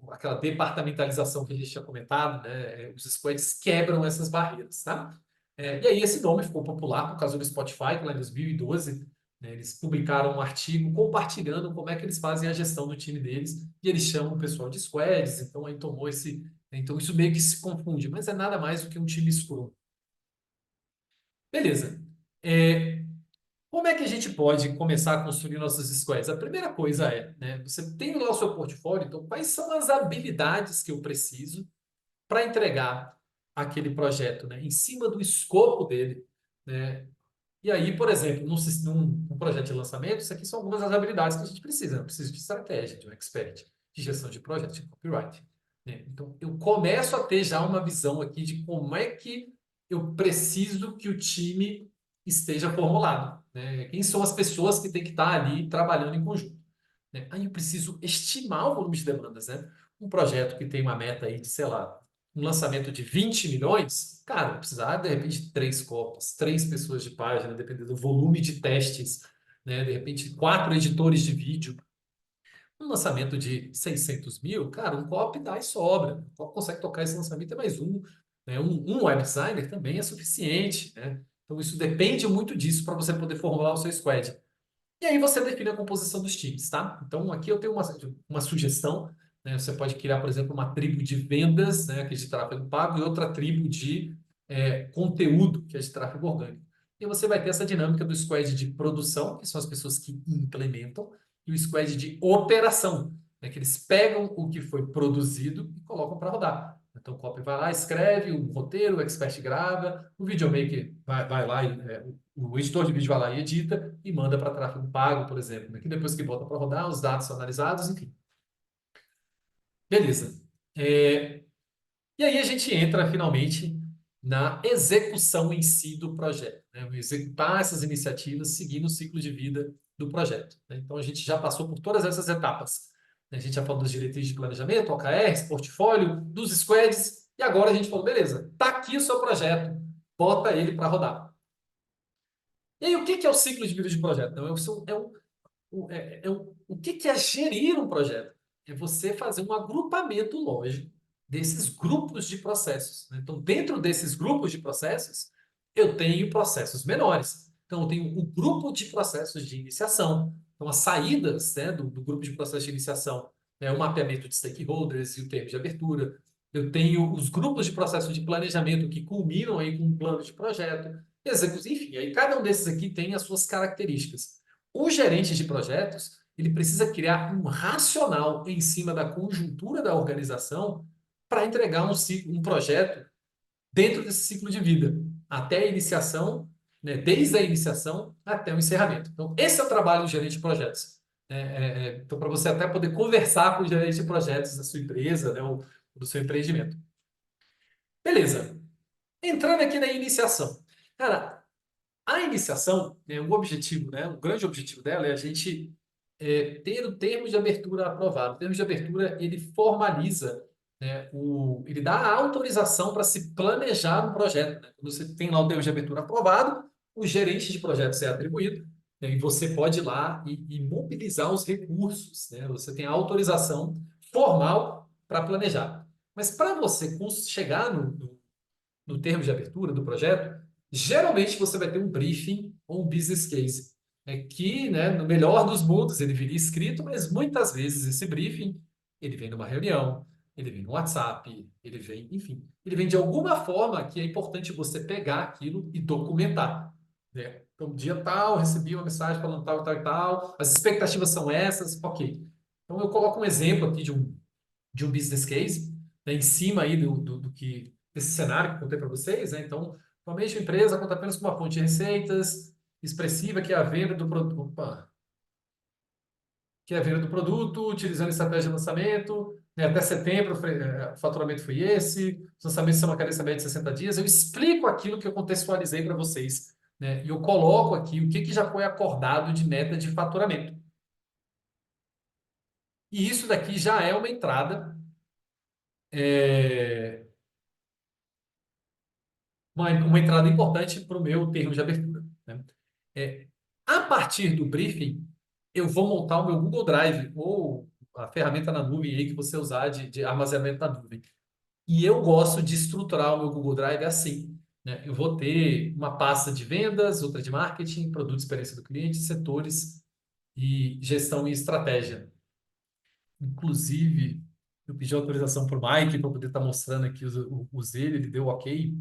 Aquela departamentalização que a gente tinha comentado, né? Os squads quebram essas barreiras, tá? E aí esse nome ficou popular por causa do Spotify, que lá em 2012, né, eles publicaram um artigo compartilhando como é que eles fazem a gestão do time deles, e eles chamam o pessoal de squads, então aí tomou esse... Então isso meio que se confunde, mas é nada mais do que um time Scrum. Beleza. É, Como é que a gente pode começar a construir nossas squads? A primeira coisa né, você tem lá o seu portfólio, então quais são as habilidades que eu preciso para entregar aquele projeto, né, em cima do escopo dele, né? E aí, por exemplo, num projeto de lançamento, isso aqui são algumas das habilidades que a gente precisa. Eu preciso de estratégia, de um expert, de gestão de projetos, de copyright, né? Então, eu começo a ter já uma visão aqui de como é que eu preciso que o time esteja formulado, né? Quem são as pessoas que têm que estar ali trabalhando em conjunto, né? Aí eu preciso estimar o volume de demandas, né? Um projeto que tem uma meta aí de, sei lá, um lançamento de 20 milhões, cara, vai precisar de repente de 3 cópias, 3 pessoas de página, dependendo do volume de testes, né? De repente 4 editores de vídeo. Um lançamento de 600 mil, cara, um copy dá e sobra. O copy consegue tocar esse lançamento, é mais um. Né? Um web designer também é suficiente, né? Então isso depende muito disso para você poder formular o seu squad. E aí você define a composição dos times, tá? Então aqui eu tenho uma sugestão, né? Você pode criar, por exemplo, uma tribo de vendas, né, que é de tráfego pago, e outra tribo de conteúdo, que é de tráfego orgânico. E você vai ter essa dinâmica do squad de produção, que são as pessoas que implementam, e o squad de operação, né, que eles pegam o que foi produzido e colocam para rodar. Então, o copy vai lá, escreve o roteiro, o expert grava, o videomaker vai lá, o editor de vídeo vai lá e edita e manda para tráfego pago, por exemplo, né? Que depois que bota para rodar, os dados são analisados, enfim. Beleza. E aí a gente entra finalmente na execução em si do projeto, né? Executar essas iniciativas seguindo o ciclo de vida do projeto, né? Então a gente já passou por todas essas etapas, né? A gente já falou das diretrizes de planejamento, OKRs, portfólio, dos squads, e agora a gente falou, beleza, tá aqui o seu projeto, bota ele para rodar. E aí o que que é o ciclo de vida de projeto? Não, o que que é gerir um projeto? É você fazer um agrupamento lógico desses grupos de processos, né? Então, dentro desses grupos de processos, eu tenho processos menores. Então, eu tenho o grupo de processos de iniciação. Então, as saídas, né, do grupo de processos de iniciação, né, o mapeamento de stakeholders e o termo de abertura. Eu tenho os grupos de processos de planejamento que culminam aí com um plano de projeto, execução, enfim, aí cada um desses aqui tem as suas características. O gerente de projetos, ele precisa criar um racional em cima da conjuntura da organização para entregar um projeto dentro desse ciclo de vida, até a iniciação, né, desde a iniciação até o encerramento. Então, esse é o trabalho do gerente de projetos. Então, para você até poder conversar com o gerente de projetos da sua empresa, né, ou do seu empreendimento. Beleza. Entrando aqui na iniciação. Cara, a iniciação, né, o objetivo, né, o grande objetivo dela é a gente ter o termo de abertura aprovado. O termo de abertura, ele formaliza, né, ele dá a autorização para se planejar um projeto, né? Quando você tem lá o termo de abertura aprovado, o gerente de projetos é atribuído, né, e você pode ir lá e mobilizar os recursos, né? Você tem a autorização formal para planejar. Mas para você chegar no termo de abertura do projeto, geralmente você vai ter um briefing ou um business case, né, que, né, no melhor dos mundos, ele viria escrito, mas muitas vezes esse briefing ele vem numa reunião, ele vem no WhatsApp, ele vem, enfim, ele vem de alguma forma que é importante você pegar aquilo e documentar, né? Então, dia tal, recebi uma mensagem falando tal, tal e tal, as expectativas são essas, ok. Então, eu coloco um exemplo aqui de um business case, né, em cima aí do que desse cenário que eu contei para vocês, né? Então, atualmente a empresa conta apenas com uma fonte de receitas expressiva, que é a venda do produto, que é a venda do produto, utilizando estratégia de lançamento, né? Até setembro o faturamento foi esse, os lançamentos são uma cadência média de 60 dias. Eu explico aquilo que eu contextualizei para vocês, né? E eu coloco aqui o que que já foi acordado de meta de faturamento. E isso daqui já é uma entrada é, uma entrada importante para o meu termo de abertura, né? É, a partir do briefing, eu vou montar o meu Google Drive ou a ferramenta na nuvem aí que você usar de armazenamento na nuvem. E eu gosto de estruturar o meu Google Drive assim, né? Eu vou ter uma pasta de vendas, outra de marketing, produto, experiência do cliente, setores e gestão e estratégia. Inclusive, eu pedi autorização para o Mike para poder estar mostrando aqui os ele deu ok.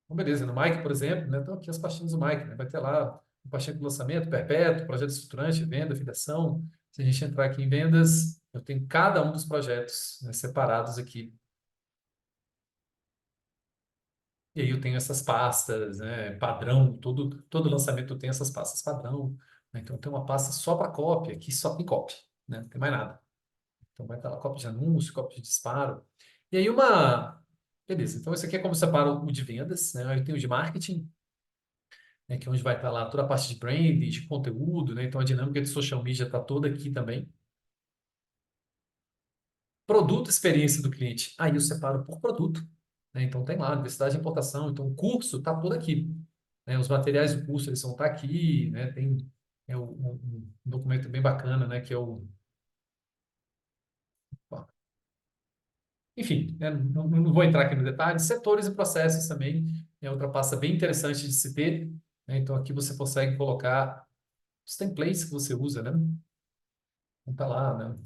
Então, beleza, no Mike, por exemplo, né? Então, aqui as pastinhas do Mike, né? Vai ter lá o pastinha de lançamento, perpétuo, projeto estruturante, venda, filiação. Se a gente entrar aqui em vendas, eu tenho cada um dos projetos, né, separados aqui. E aí eu tenho essas pastas, né, padrão, todo lançamento tem essas pastas padrão, né? Então, tem uma pasta só para cópia, aqui só tem cópia, né? Não tem mais nada. Então, vai estar lá cópia de anúncio, cópia de disparo. E aí Beleza, então esse aqui é como separo o de vendas, né? Eu tenho o de marketing, né, que é onde vai estar lá toda a parte de branding, de conteúdo, né? Então a dinâmica de social media está toda aqui também. Produto, experiência do cliente. Aí eu separo por produto, né? Então tem lá, diversidade de importação, então o curso está todo aqui, né? Os materiais do curso eles vão estar aqui, né? Tem um documento bem bacana, né? Que é o. Enfim, né, não vou entrar aqui no detalhe. Setores e processos também é outra pasta bem interessante de se ter, né? Então aqui você consegue colocar os templates que você usa, né? Então tá lá, né?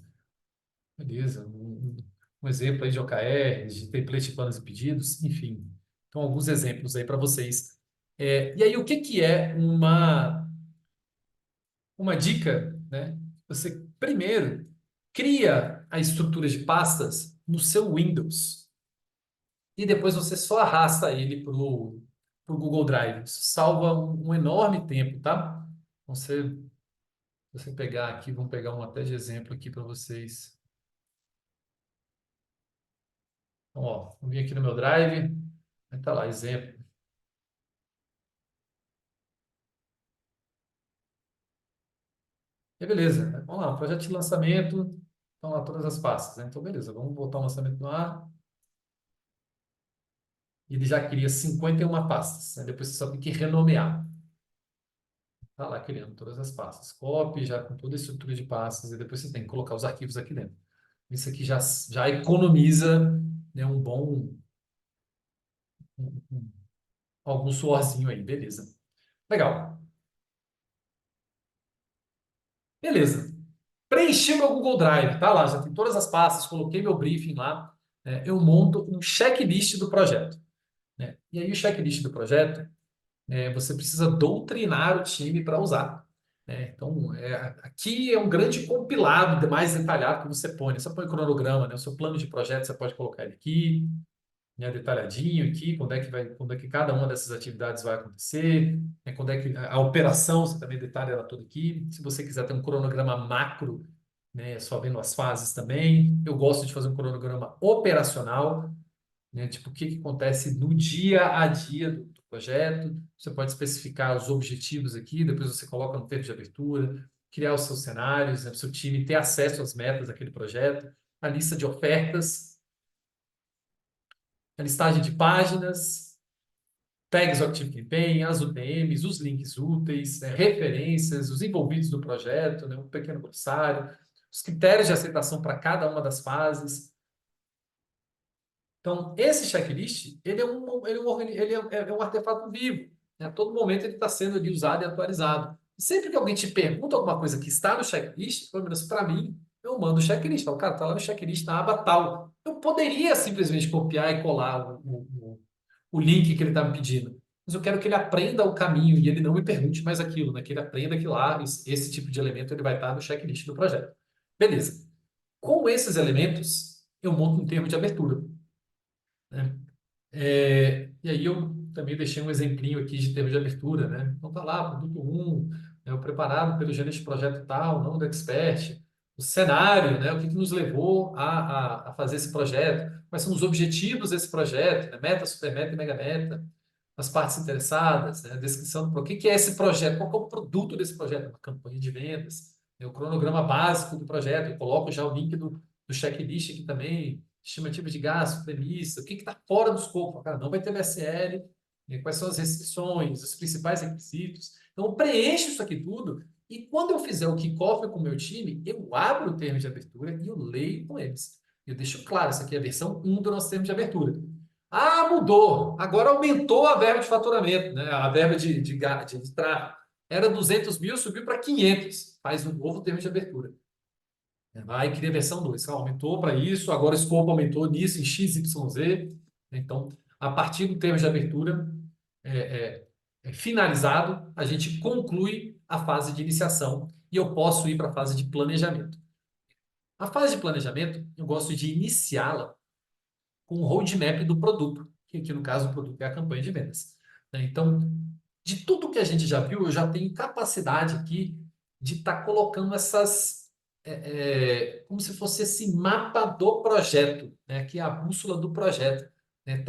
Beleza. Um exemplo aí de OKRs, de template de planos e pedidos, enfim. Então, alguns exemplos aí para vocês. E aí, o que que é uma dica, né? Você, primeiro, cria a estrutura de pastas no seu Windows e depois você só arrasta ele para o Google Drive. Isso salva um enorme tempo, tá? Então, você pegar aqui, vamos pegar um até de exemplo aqui para vocês. Então, ó, vou vir aqui no meu Drive, vai estar lá, exemplo. E beleza, vamos lá, projeto de lançamento, estão lá todas as pastas, né? Então, beleza, vamos botar o lançamento no ar. E ele já cria 51 pastas, né? Depois você só tem que renomear. Tá lá criando todas as pastas. Copy, já com toda a estrutura de pastas, e depois você tem que colocar os arquivos aqui dentro. Isso aqui já economiza, né, um- algum suorzinho aí, beleza. Legal. Beleza. Preenchi meu Google Drive, tá lá, já tem todas as pastas, coloquei meu briefing lá, né, eu monto um checklist do projeto, né? E aí o checklist do projeto, você precisa doutrinar o time para usar, né? Então, aqui é um grande compilado mais detalhado que você põe, né? Você põe cronograma, né? O seu plano de projeto você pode colocar ele aqui, né, detalhadinho aqui, quando é que cada uma dessas atividades vai acontecer, né, quando é que a operação, você também detalha ela toda aqui. Se você quiser ter um cronograma macro, né, só vendo as fases também. Eu gosto de fazer um cronograma operacional, né, tipo o que que acontece no dia a dia do projeto. Você pode especificar os objetivos aqui, depois você coloca no termo de abertura, criar os seus cenários, né, para o seu time ter acesso às metas daquele projeto, a lista de ofertas, a listagem de páginas, tags of Active Campaign, as UTMs, os links úteis, né, referências, os envolvidos do projeto, né, um pequeno glossário, os critérios de aceitação para cada uma das fases. Então, esse checklist, ele é um artefato vivo, né? A todo momento ele está sendo ali usado e atualizado. E sempre que alguém te pergunta alguma coisa que está no checklist, pelo menos para mim, eu mando o checklist. Falo, cara, está lá no checklist na aba tal. Eu poderia simplesmente copiar e colar o link que ele está me pedindo. Mas eu quero que ele aprenda o caminho e ele não me pergunte mais aquilo, né? Que ele aprenda que lá, esse tipo de elemento, ele vai estar no checklist do projeto. Beleza. Com esses elementos, eu monto um termo de abertura, né? E aí eu também deixei um exemplinho aqui de termo de abertura, né? Então tá lá, produto um, né, o preparado pelo gerente de projeto tal, não do expert, o cenário, né? O que que nos levou a fazer esse projeto, quais são os objetivos desse projeto, né? Meta, supermeta e mega meta, as partes interessadas, né? A descrição do o que que é esse projeto, qual que é o produto desse projeto, uma campanha de vendas, né? O cronograma básico do projeto, eu coloco já o link do checklist aqui também, estimativa de gasto, premissa, o que está fora do escopo, cara, não vai ter VSL, né? Quais são as restrições, os principais requisitos. Então, eu preencho isso aqui tudo e quando eu fizer o kickoff com o meu time, eu abro o termo de abertura e eu leio com eles. Eu deixo claro, essa aqui é a versão um do nosso termo de abertura. Ah, mudou. Agora aumentou a verba de faturamento, né? A verba de tráfego. Era 200 mil, subiu para 500. Faz um novo termo de abertura. Vai cria a versão 2. Aumentou para isso, agora o escopo aumentou nisso, em X, Y, Z. Então, a partir do termo de abertura é, finalizado, a gente conclui a fase de iniciação e eu posso ir para a fase de planejamento. A fase de planejamento, eu gosto de iniciá-la com o roadmap do produto, que aqui no caso o produto é a campanha de vendas, né? Então, de tudo que a gente já viu, eu já tenho capacidade aqui de estar colocando como se fosse esse mapa do projeto, né? Que é a bússola do projeto, né?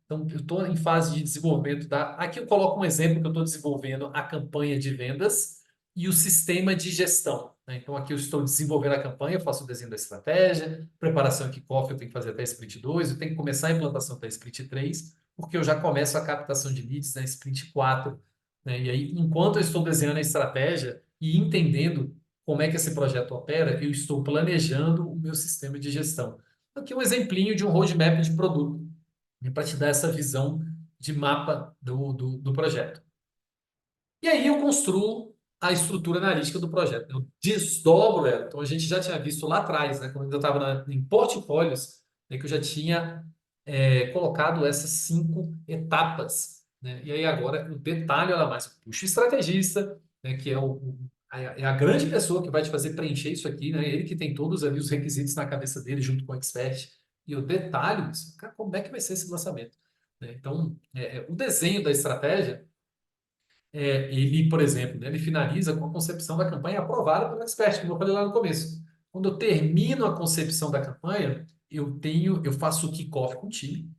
Então, eu estou em fase de desenvolvimento da. Aqui eu coloco um exemplo que eu estou desenvolvendo a campanha de vendas e o sistema de gestão, né? Então, aqui eu estou desenvolvendo a campanha, eu faço o desenho da estratégia, preparação e kickoff eu tenho que fazer até sprint 2, eu tenho que começar a implantação até sprint 3, porque eu já começo a captação de leads na sprint 4, né? E aí, enquanto eu estou desenhando a estratégia e entendendo como é que esse projeto opera, eu estou planejando o meu sistema de gestão. Aqui é um exemplinho de um roadmap de produto, né, para te dar essa visão de mapa do projeto. E aí eu construo a estrutura analítica do projeto. Eu desdobro ela. Então a gente já tinha visto lá atrás, né, quando eu estava em portfólios, né, que eu já tinha colocado essas 5 etapas, né? E aí agora eu detalho ela mais. Eu puxo o estrategista, né, que é é a grande pessoa que vai te fazer preencher isso aqui, né? Ele que tem todos ali os requisitos na cabeça dele, junto com o expert. E eu detalho isso, cara, como é que vai ser esse lançamento? Né? Então, o desenho da estratégia, ele, por exemplo, né, ele finaliza com a concepção da campanha aprovada pelo expert, como eu falei lá no começo. Quando eu termino a concepção da campanha, eu faço o kickoff com o time,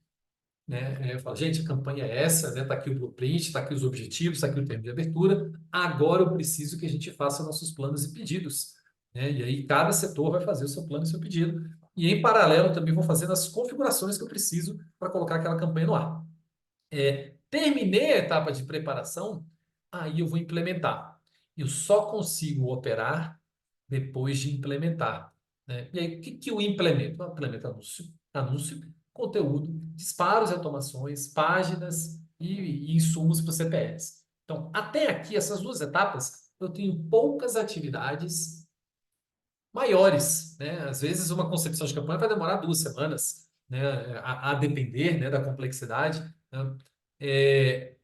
né? Eu falo, gente, a campanha é essa, né? Tá aqui o blueprint, tá aqui os objetivos, tá aqui o termo de abertura. Agora eu preciso que a gente faça nossos planos e pedidos, né? E aí cada setor vai fazer o seu plano e seu pedido. E em paralelo também vou fazendo as configurações que eu preciso para colocar aquela campanha no ar. Terminei a etapa de preparação, aí eu vou implementar. Eu só consigo operar depois de implementar, né? E aí, o que eu implemento? Eu implemento anúncio, conteúdo, disparos e automações, páginas e insumos para o CPS. Então, até aqui, essas duas etapas, eu tenho poucas atividades maiores, né? Às vezes, uma concepção de campanha vai demorar 2 semanas, né? A depender, né, da complexidade, né? É,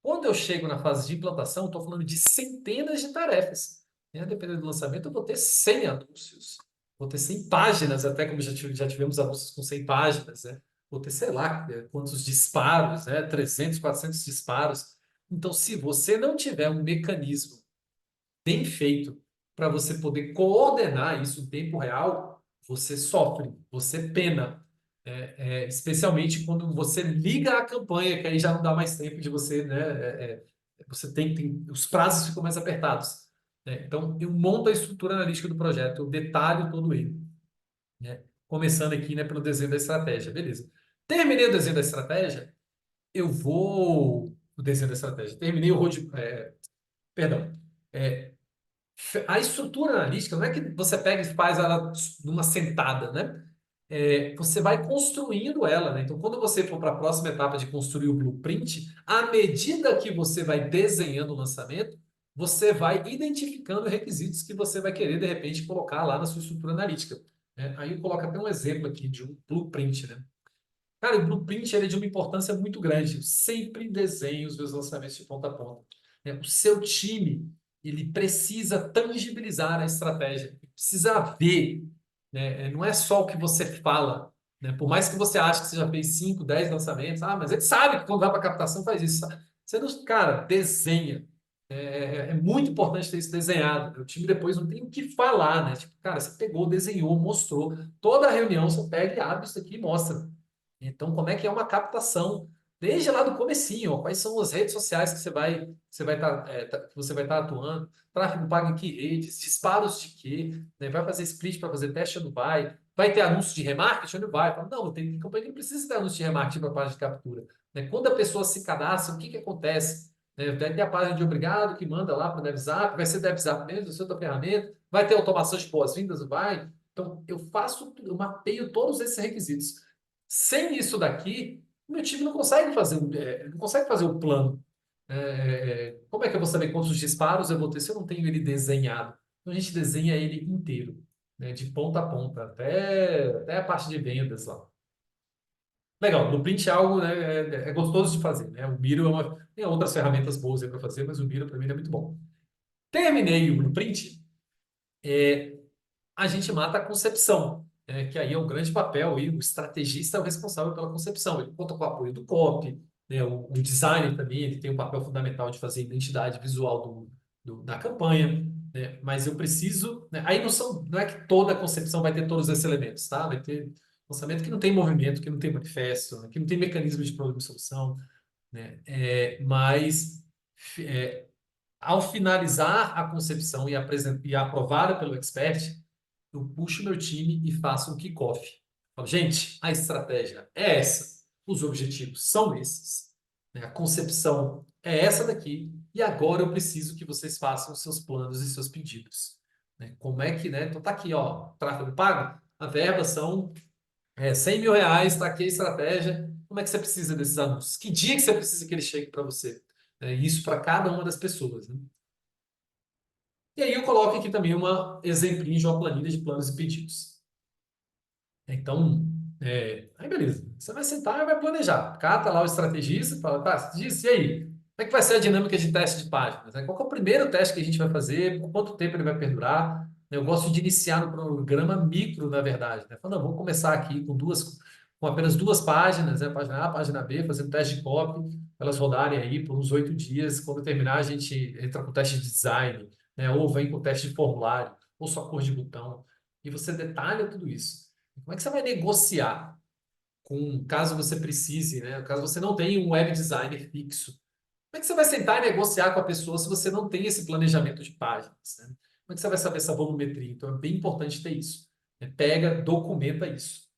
Quando eu chego na fase de implantação, estou falando de centenas de tarefas, né? Dependendo do lançamento, eu vou ter 100 anúncios, vou ter 100 páginas, até como já tivemos anúncios com 100 páginas, né? Vou ter, sei lá, quantos disparos, né? 300, 400 disparos. Então, se você não tiver um mecanismo bem feito para você poder coordenar isso em tempo real, você sofre, você pena. Especialmente quando você liga a campanha, que aí já não dá mais tempo de você, né? Você os prazos ficam mais apertados, né? Então, eu monto a estrutura analítica do projeto, eu detalho todo ele, né? Começando aqui, né, pelo desenho da estratégia, beleza. Terminei o desenho da estratégia, eu vou... O desenho da estratégia. Terminei o road... perdão. É, a estrutura analítica não é que você pega e faz ela numa sentada, né? Você vai construindo ela, né? Então, quando você for para a próxima etapa de construir o blueprint, à medida que você vai desenhando o lançamento, você vai identificando requisitos que você vai querer, de repente, colocar lá na sua estrutura analítica, né? Aí eu coloco até um exemplo aqui de um blueprint, né? Cara, o blueprint ele é de uma importância muito grande. Eu sempre desenho os meus lançamentos de ponta a ponta, né? O seu time, ele precisa tangibilizar a estratégia, precisa ver, né? Não é só o que você fala, né? Por mais que você ache que você já fez 5, 10 lançamentos, mas ele sabe que quando vai para captação faz isso. Você não, cara, desenha. É muito importante ter isso desenhado. O time depois não tem o que falar, né? Tipo, cara, você pegou, desenhou, mostrou. Toda a reunião você pega e abre isso aqui e mostra. Então, como é que é uma captação? Desde lá do comecinho, ó, quais são as redes sociais que você vai estar atuando, tráfego pago em que redes, disparos de quê, né? Vai fazer split para fazer teste ou não vai ter anúncio de remarketing ou não vai? Fala, não, tem campanha que não precisa ter anúncio de remarketing para a página de captura, né? Quando a pessoa se cadastra, o que acontece? Né? Vai ter a página de obrigado que manda lá para o DevZap, vai ser DevZap mesmo, vai ser outra ferramenta, vai ter automação de boas-vindas, não vai? Então, eu mapeio todos esses requisitos. Sem isso daqui, o meu time não consegue fazer o plano. Como é que eu vou saber quantos disparos eu vou ter se eu não tenho ele desenhado? Então a gente desenha ele inteiro, né, de ponta a ponta, até a parte de vendas lá. Legal, Blueprint é algo, né, é gostoso de fazer, né? O Miro tem outras ferramentas boas para fazer, mas o Miro para mim é muito bom. Terminei o Blueprint, a gente mata a concepção, né? Que aí é o grande papel, e o estrategista é o responsável pela concepção. Ele conta com o apoio do copy, né? O designer também, ele tem um papel fundamental de fazer a identidade visual da campanha, né? Mas eu preciso, né? Aí não é que toda a concepção vai ter todos esses elementos, tá? Vai ter lançamento que não tem movimento, que não tem manifesto, né? Que não tem mecanismo de problema e solução, né? É, ao finalizar a concepção e aprovada pelo expert, eu puxo meu time e faço um kickoff. Falo, gente, a estratégia é essa, os objetivos são esses, né? A concepção é essa daqui, e agora eu preciso que vocês façam os seus planos e seus pedidos. Né? Como é que, né? Então tá aqui, ó, tráfego pago, a verba são 100 mil reais, está aqui a estratégia. Como é que você precisa desses anúncios? Que dia que você precisa que ele chegue para você? Isso para cada uma das pessoas, né? E aí eu coloco aqui também uma exemplinho de uma planilha de planos e pedidos. Então, aí beleza. Você vai sentar e vai planejar. Cata lá o estrategista, fala, tá, disse, e aí? é que vai ser a dinâmica de teste de páginas, né? Qual que é o primeiro teste que a gente vai fazer? Por quanto tempo ele vai perdurar? Eu gosto de iniciar no programa micro, na verdade, né? Falando, não, vamos começar aqui com apenas duas páginas, né? Página A, página B, fazendo teste de copy, elas rodarem aí por uns 8 dias. Quando terminar, a gente entra com o teste de design, né? Ou vem com o teste de formulário, ou só cor de botão. E você detalha tudo isso. Como é que você vai negociar caso você precise, né? Caso você não tenha um web designer fixo? Como é que você vai sentar e negociar com a pessoa se você não tem esse planejamento de páginas, né? Como é que você vai saber essa volumetria? Então, é bem importante ter isso, né? Pega, documenta isso,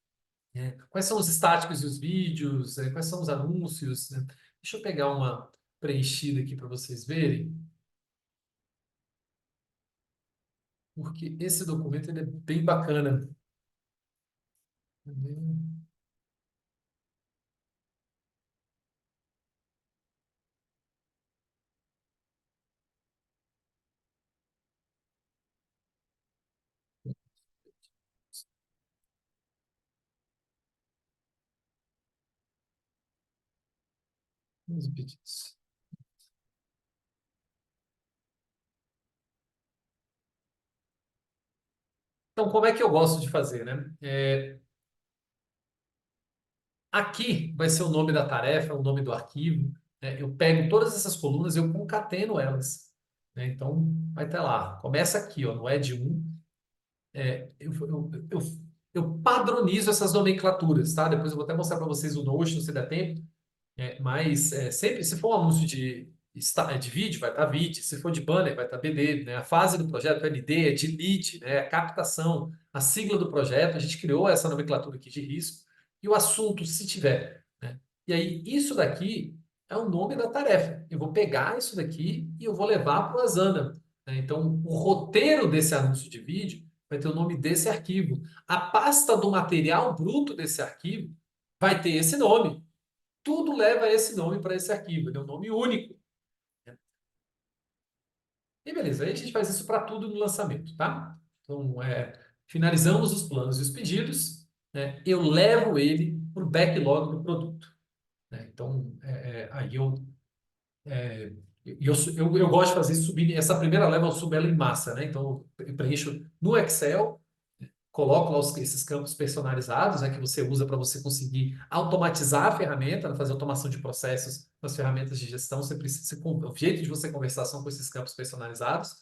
né? Quais são os estáticos e os vídeos, né? Quais são os anúncios, né? Deixa eu pegar uma preenchida aqui para vocês verem, porque esse documento ele é bem bacana. Vamos pedir isso. Então, como é que eu gosto de fazer, né? Aqui vai ser o nome da tarefa, o nome do arquivo, né? Eu pego todas essas colunas e eu concateno elas, né? Então, vai ter lá. Começa aqui, ó, no Ed 1. Eu padronizo essas nomenclaturas, tá? Depois eu vou até mostrar para vocês o Notion, se der tempo. Mas sempre, se for um anúncio de vídeo, vai estar vídeo. Se for de banner, vai estar BD, né? A fase do projeto, LD, é de lead, né? A captação, a sigla do projeto. A gente criou essa nomenclatura aqui de risco. E o assunto, se tiver, né? E aí, isso daqui é o nome da tarefa. Eu vou pegar isso daqui e eu vou levar para o Asana, né? Então, o roteiro desse anúncio de vídeo vai ter o nome desse arquivo. A pasta do material bruto desse arquivo vai ter esse nome. Tudo leva esse nome para esse arquivo, ele é um nome único. E beleza, aí a gente faz isso para tudo no lançamento, tá? Então, finalizamos os planos e os pedidos, né? Eu levo ele para o backlog do produto, né? Então, aí eu gosto de fazer isso subir, essa primeira leva eu subo ela em massa, né? Então, eu preencho no Excel, coloco lá esses campos personalizados, né, que você usa para você conseguir automatizar a ferramenta, né, fazer automação de processos nas ferramentas de gestão. Você precisa, o jeito de você conversar são com esses campos personalizados.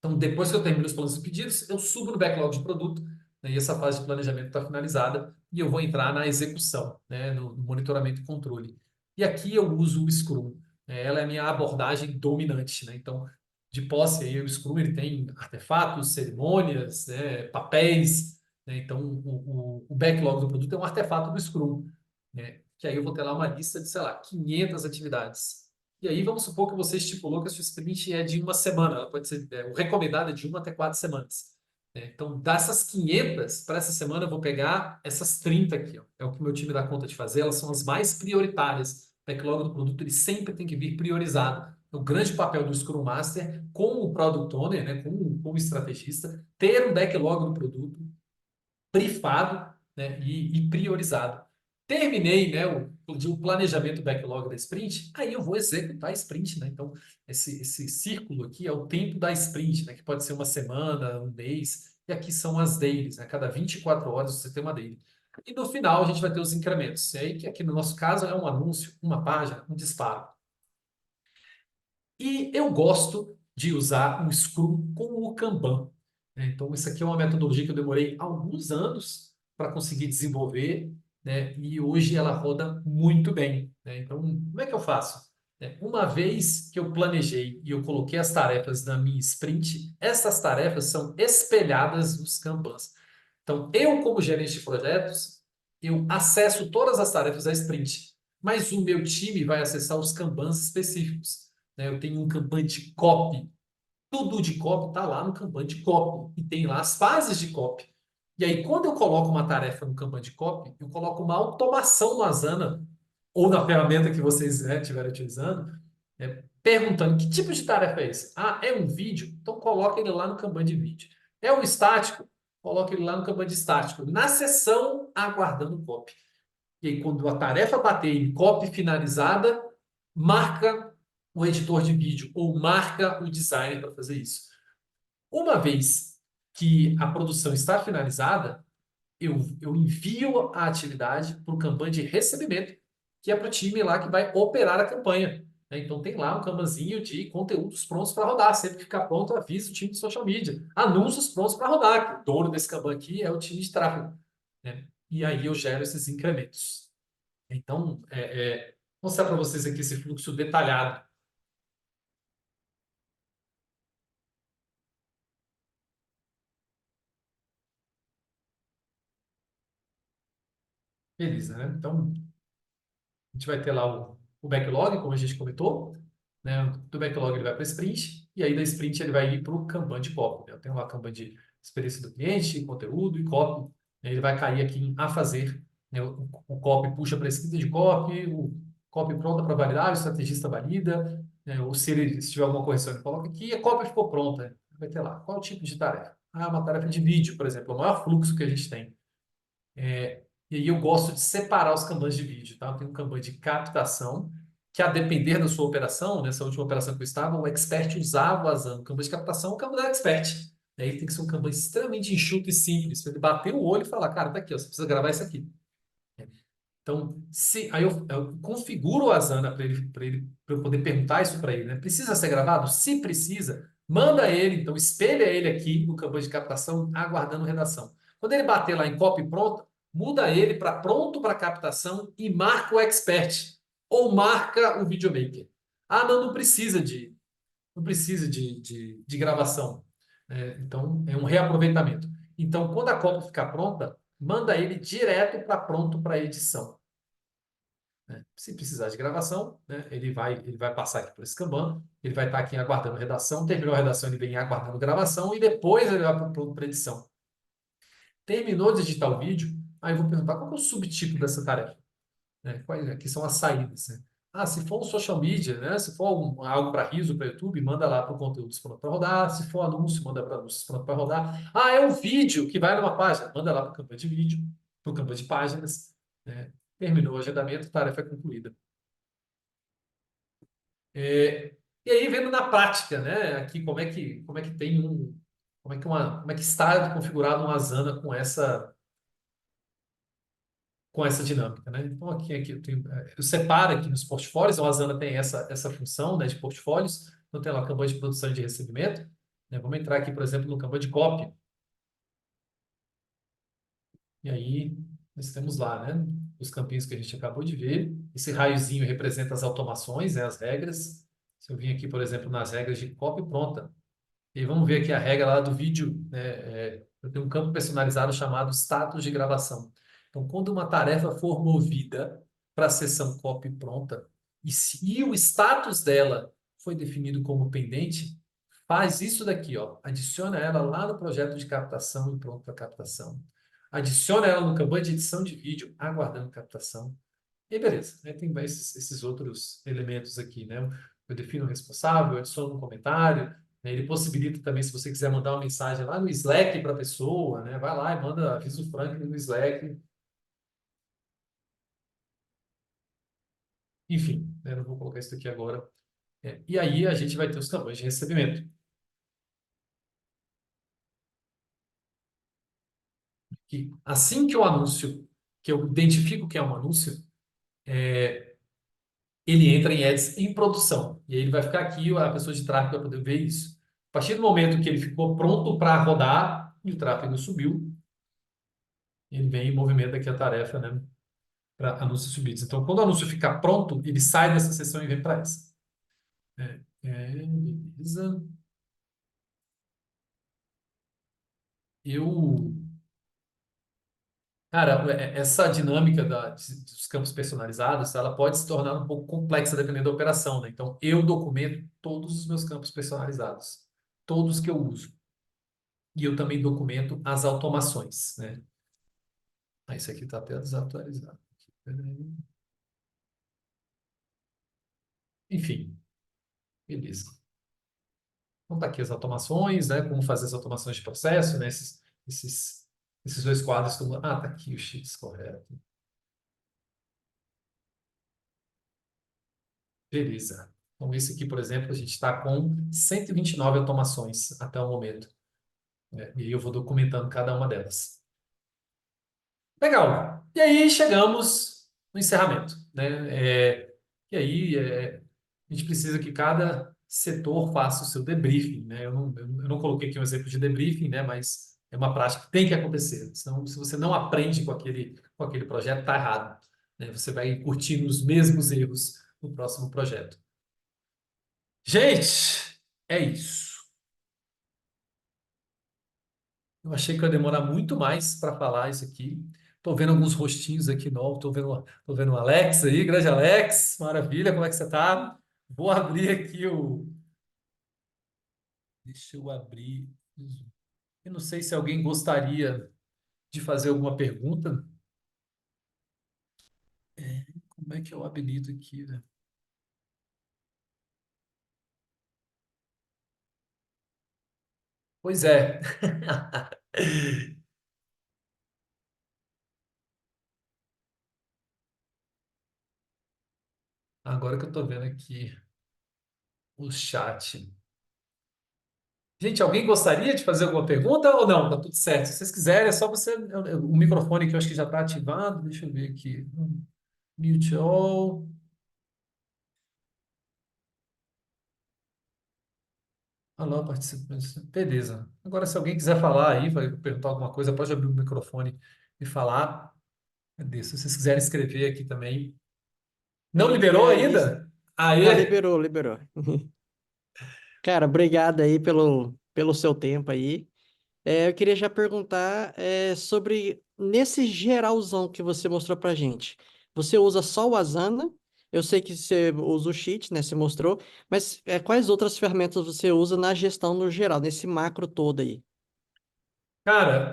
Então, depois que eu termino os planos e pedidos, eu subo no backlog de produto, né, e essa fase de planejamento está finalizada e eu vou entrar na execução, né, no monitoramento e controle. E aqui eu uso o Scrum, né, ela é a minha abordagem dominante, né? Então, de posse, aí, o Scrum ele tem artefatos, cerimônias, né, papéis, né? Então, o backlog do produto é um artefato do Scrum, né? Que aí eu vou ter lá uma lista de, sei lá, 500 atividades. E aí vamos supor que você estipulou que a sua sprint é de uma semana, ela pode ser, o recomendado é de 1 até 4 semanas, né? Então, dessas 500, para essa semana eu vou pegar essas 30 aqui, ó. É o que o meu time dá conta de fazer, elas são as mais prioritárias. O backlog do produto ele sempre tem que vir priorizado. O grande papel do Scrum Master, com o Product Owner, né, com o estrategista, ter um backlog do produto brifado, né, e priorizado. Terminei, né, o planejamento backlog da sprint, aí eu vou executar a sprint, né? Então, esse círculo aqui é o tempo da sprint, né? Que pode ser uma semana, um mês, e aqui são as dailies, né? Cada 24 horas você tem uma daily. E no final a gente vai ter os incrementos. E aí, que aqui no nosso caso é um anúncio, uma página, um disparo. E eu gosto de usar o Scrum com o Kanban, né? Então, isso aqui é uma metodologia que eu demorei alguns anos para conseguir desenvolver, né? E hoje ela roda muito bem, né? Então, como é que eu faço? Uma vez que eu planejei e eu coloquei as tarefas na minha sprint, essas tarefas são espelhadas nos Kanbans. Então, eu, como gerente de projetos, eu acesso todas as tarefas da sprint, mas o meu time vai acessar os Kanbans específicos, né? Eu tenho um Kanban de copy. Tudo de copy está lá no Kanban de copy. E tem lá as fases de copy. E aí, quando eu coloco uma tarefa no Kanban de copy, eu coloco uma automação no Asana, ou na ferramenta que vocês, né, estiverem utilizando, perguntando que tipo de tarefa é esse? Ah, é um vídeo? Então coloca ele lá no Kanban de vídeo. É um estático? Coloca ele lá no Kanban de estático. Na sessão, aguardando o copy. E aí, quando a tarefa bater em copy finalizada, marca o editor de vídeo ou marca o designer para fazer isso. Uma vez que a produção está finalizada, eu envio a atividade para o Kanban de recebimento, que é para o time lá que vai operar a campanha. Né? Então tem lá um Kanbanzinho de conteúdos prontos para rodar. Sempre que ficar pronto, avisa o time de social media. Anúncios prontos para rodar. Que o dono desse Kanban aqui é o time de tráfego. Né? E aí eu gero esses incrementos. Então, vou mostrar para vocês aqui esse fluxo detalhado. Beleza, né? Então, a gente vai ter lá o backlog, como a gente comentou, né? Do backlog ele vai para sprint, e aí da sprint ele vai ir para o Kanban de copy. Né? Eu tenho lá Kanban de experiência do cliente, conteúdo e copy. Né? Ele vai cair aqui em a fazer. Né? O copy puxa para a escrita de copy, o copy pronta para validar, o estrategista valida, né? Ou se tiver alguma correção, ele coloca aqui, e a copy ficou pronta. Vai ter lá, qual o tipo de tarefa? Ah, uma tarefa de vídeo, por exemplo, é o maior fluxo que a gente tem. E aí eu gosto de separar os Kanbans de vídeo, tá? Eu tenho um Kanban de captação, que a depender da sua operação, nessa última operação que eu estava, o expert usava o Asana. O Kanban de captação é o Kanban da expert. Aí tem que ser um Kanban extremamente enxuto e simples, para ele bater o olho e falar, cara, tá aqui, ó, você precisa gravar isso aqui. Então, aí eu configuro o Asana para eu poder perguntar isso para ele, né? Precisa ser gravado? Se precisa, manda ele, então espelha ele aqui no campo de captação, aguardando redação. Quando ele bater lá em copy pronto, muda ele para pronto para captação e marca o expert ou marca o videomaker. Ah, não precisa de gravação. Então, é um reaproveitamento. Então, quando a copy ficar pronta, manda ele direto para pronto para edição. Né? Se precisar de gravação, né, ele vai passar aqui por esse Kanban, ele vai estar aqui aguardando redação, terminou a redação, ele vem aguardando gravação e depois ele vai para a edição. Terminou de editar o vídeo, aí eu vou perguntar qual é o subtipo dessa tarefa. Né? Aqui são as saídas. Né? Ah, se for um social media, né? Se for algo para riso, para YouTube, manda lá para o conteúdos pronto para rodar. Se for anúncio, manda para anúncios pronto para rodar. Ah, é um vídeo que vai numa página, manda lá para o campo de vídeo, para o campo de páginas. Né? Terminou o agendamento, tarefa é concluída. E aí, vendo na prática, né, aqui como é que tem como é que está configurado um Asana com essa dinâmica, né? Então, aqui eu separo aqui nos portfólios, o Asana tem essa função, né, de portfólios, então tem lá a campanha de produção e de recebimento, né? Vamos entrar aqui, por exemplo, no campanha de copy, e aí nós temos lá, né, os campinhos que a gente acabou de ver, esse raiozinho representa as automações, né, as regras. Se eu vim aqui, por exemplo, nas regras de copy, pronta. E vamos ver aqui a regra lá do vídeo, né? Eu tenho um campo personalizado chamado status de gravação. Então, quando uma tarefa for movida para a sessão copy pronta, e se o status dela foi definido como pendente, faz isso daqui, ó. Adiciona ela lá no projeto de captação e pronto para captação. Adiciona ela no campo de edição de vídeo, aguardando captação. E beleza, né? Tem esses outros elementos aqui, né? Eu defino o responsável, eu adiciono um comentário, né? Ele possibilita também, se você quiser mandar uma mensagem lá no Slack para a pessoa, né? Vai lá e manda, avisa o Franklin no Slack. Enfim, né? Não vou colocar isso aqui agora. E aí a gente vai ter os campanhas de recebimento. Que assim que o anúncio, que eu identifico que é um anúncio, ele entra em ads em produção. E aí ele vai ficar aqui, a pessoa de tráfego vai poder ver isso. A partir do momento que ele ficou pronto para rodar e o tráfego subiu, ele vem e movimenta aqui a tarefa, né, para anúncios subidos. Então, quando o anúncio ficar pronto, ele sai dessa sessão e vem para essa. Beleza. Eu, cara, essa dinâmica dos campos personalizados, ela pode se tornar um pouco complexa dependendo da operação, né? Então, eu documento todos os meus campos personalizados, todos que eu uso. E eu também documento as automações, né? Ah, isso aqui está até desatualizado. Peraí. Enfim, beleza. Então, tá aqui as automações, né? Como fazer as automações de processo, né? Esses dois quadros. Tá aqui o X correto. Beleza. Então, esse aqui, por exemplo, a gente está com 129 automações até o momento, né? E aí eu vou documentando cada uma delas. Legal. E aí chegamos no encerramento, né? E aí a gente precisa que cada setor faça o seu debriefing, né? Eu não coloquei aqui um exemplo de debriefing, né? Mas é uma prática que tem que acontecer. Senão, se você não aprende com aquele projeto, tá errado, né? Você vai curtir os mesmos erros no próximo projeto. Gente, é isso. Eu achei que ia demorar muito mais para falar isso aqui. Tô vendo alguns rostinhos aqui novos. Tô vendo o Alex aí, grande Alex. Maravilha, como é que você tá? Vou abrir aqui o. Deixa eu abrir. Eu não sei se alguém gostaria de fazer alguma pergunta. Como é que eu habilito aqui, né? Pois é. Agora que eu tô vendo aqui o chat. Gente, alguém gostaria de fazer alguma pergunta ou não? Tá tudo certo. Se vocês quiserem, é só você. O microfone que eu acho que já está ativado. Deixa eu ver aqui. Mute all. Alô, participantes. Beleza. Agora, se alguém quiser falar aí, vai perguntar alguma coisa, pode abrir o microfone e falar. Cadê? Se vocês quiserem escrever aqui também. Não liberou ainda? Não, Aê! liberou, liberou. Cara, obrigado aí pelo seu tempo aí. Eu queria já perguntar sobre, nesse geralzão que você mostrou pra gente, você usa só o Asana? Eu sei que você usa o Sheet, né? Você mostrou, mas quais outras ferramentas você usa na gestão no geral, nesse macro todo aí? Cara,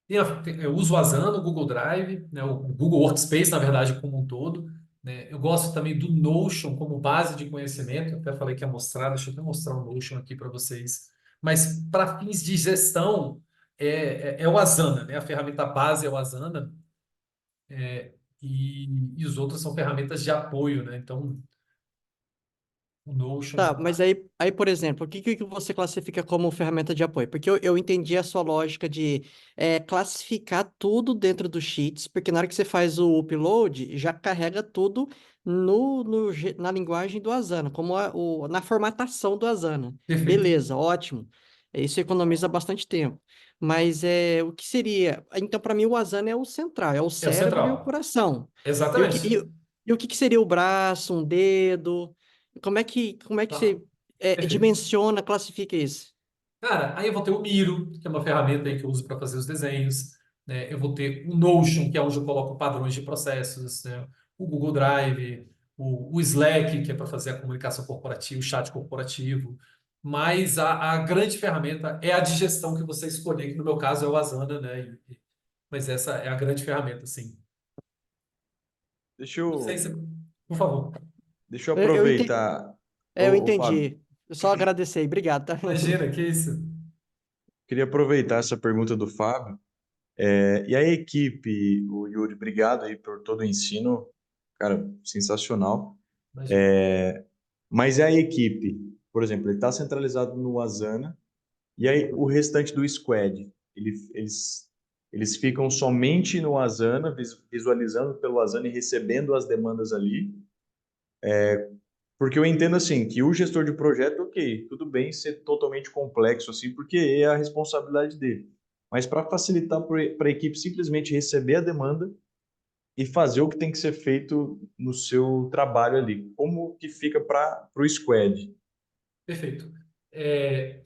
eu uso o Asana, o Google Drive, né, o Google Workspace, na verdade, como um todo, né? Eu gosto também do Notion como base de conhecimento. Eu até falei que ia mostrar, deixa eu até mostrar o Notion aqui para vocês. Mas para fins de gestão, é o Asana, né? A ferramenta base é o Asana, e os outros são ferramentas de apoio, né? Então, o Tá, Notion. mas aí, por exemplo, o que você classifica como ferramenta de apoio? Porque eu entendi a sua lógica de classificar tudo dentro do Sheets, porque na hora que você faz o upload, já carrega tudo na linguagem do Asana, como na formatação do Asana. Perfeito. Beleza, ótimo. Isso economiza bastante tempo. Mas o que seria? Então, para mim, o Asana é o central, é o É o cérebro e o central. coração. E o que, Exatamente. e o que seria o braço, um dedo? Como é que Tá. você Perfeito. dimensiona, classifica isso? Cara, aí eu vou ter o Miro, que é uma ferramenta aí que eu uso para fazer os desenhos, né? Eu vou ter o Notion, que é onde eu coloco padrões de processos, né? O Google Drive, o Slack, que é para fazer a comunicação corporativa, o chat corporativo. Mas a grande ferramenta é a de gestão que você escolher, que no meu caso é o Asana, né? Mas essa é a grande ferramenta, sim. Deixa Não sei se... eu, Por favor. deixa eu Eu entendi. aproveitar, Eu ô Fábio, entendi. Só agradecer aí. Obrigado, tá? Imagina, que isso. queria aproveitar essa pergunta do Fábio. E a equipe, o Yuri, obrigado aí por todo o ensino, cara, sensacional. Imagina. Mas e a equipe? Por exemplo, ele está centralizado no Asana, e aí o restante do squad, eles ficam somente no Asana, visualizando pelo Asana e recebendo as demandas ali. Porque eu entendo assim que o gestor de projeto, ok, tudo bem ser totalmente complexo assim, porque é a responsabilidade dele. Mas para facilitar para a equipe simplesmente receber a demanda e fazer o que tem que ser feito no seu trabalho ali, como que fica para o squad? Perfeito. É,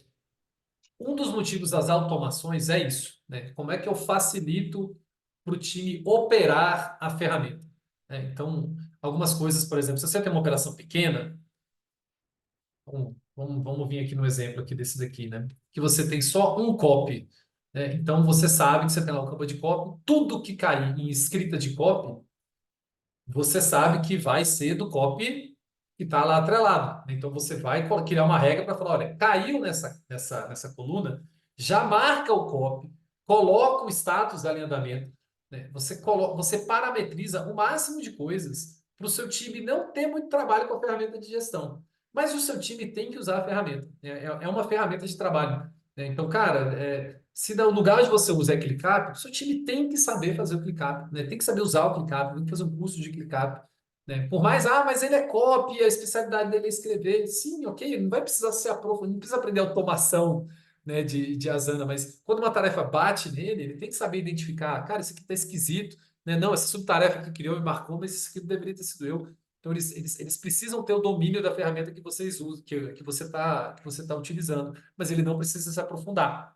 Um dos motivos das automações é isso, né? Como é que eu facilito para o time operar a ferramenta, né? Então, algumas coisas, por exemplo, se você tem uma operação pequena, vamos vir aqui no exemplo aqui desse daqui, né? Que você tem só um copy, né? Então, você sabe que você tem lá o campo de copy, tudo que cair em escrita de copy, você sabe que vai ser do copy que está lá atrelado. Então você vai criar uma regra para falar, olha, caiu nessa coluna, já marca o copy, coloca o status da em andamento, né? Você parametriza o máximo de coisas para o seu time não ter muito trabalho com a ferramenta de gestão. Mas o seu time tem que usar a ferramenta. É uma ferramenta de trabalho. Né? Então, cara, se no lugar de você usar ClickUp, o seu time tem que saber fazer o ClickUp, né? Tem que saber usar o ClickUp, tem que fazer um curso de ClickUp. Né? Por mais, mas ele é copy, a especialidade dele é escrever. Sim, ok, não vai precisar ser aprofundado, não precisa aprender automação, né, de Asana, mas quando uma tarefa bate nele, ele tem que saber identificar, cara, isso aqui está esquisito, né? Não, essa subtarefa que criou me marcou, mas isso aqui não deveria ter sido eu. Então, eles precisam ter o domínio da ferramenta que vocês usam, que você tá utilizando, mas ele não precisa se aprofundar.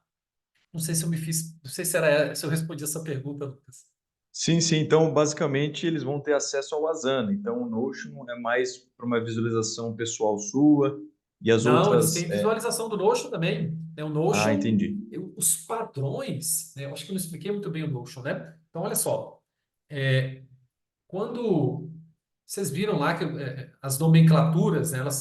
Não sei se eu me fiz, não sei se eu respondi essa pergunta, Lucas. Sim, sim. Então, basicamente, eles vão ter acesso ao Asana. Então, o Notion é mais para uma visualização pessoal sua e as Não, eles outras. têm visualização do Notion também. Né? O Ah, Notion, entendi. os padrões, né? Eu acho que eu não expliquei muito bem o Notion, né? Então, olha só. É, quando vocês viram lá que as nomenclaturas, né, elas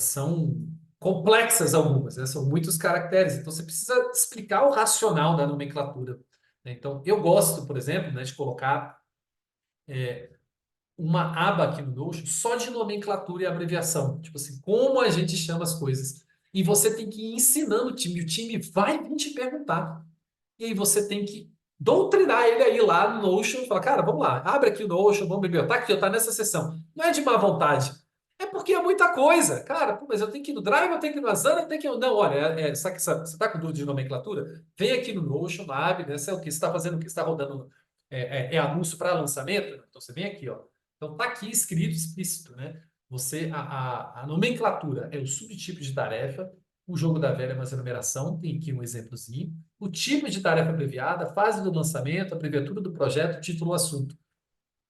são complexas algumas, né? São muitos caracteres. Então, você precisa explicar o racional da nomenclatura. Né? Então, eu gosto, por exemplo, né, de colocar uma aba aqui no Notion só de nomenclatura e abreviação. Tipo assim, como a gente chama as coisas. E você tem que ir ensinando o time. O time vai vir te perguntar. E aí você tem que doutrinar ele aí lá no Notion. Fala, cara, vamos lá, abre aqui o Notion, vamos beber. Tá aqui, eu tá nessa sessão. Não é de má vontade. É porque é muita coisa. Cara, pô, mas eu tenho que ir no Drive, eu tenho que ir no Asana, eu tenho que ir... Não, olha, sabe que você tá com dúvida de nomenclatura? Vem aqui no Notion, abre, né? Sei o que você está fazendo, o que você está rodando. É anúncio para lançamento? Então você vem aqui, ó. Então tá aqui escrito, explícito, né? A nomenclatura é o subtipo de tarefa, o jogo da velha é uma enumeração, tem aqui um exemplozinho. O tipo de tarefa abreviada, fase do lançamento, abreviatura do projeto, título, assunto.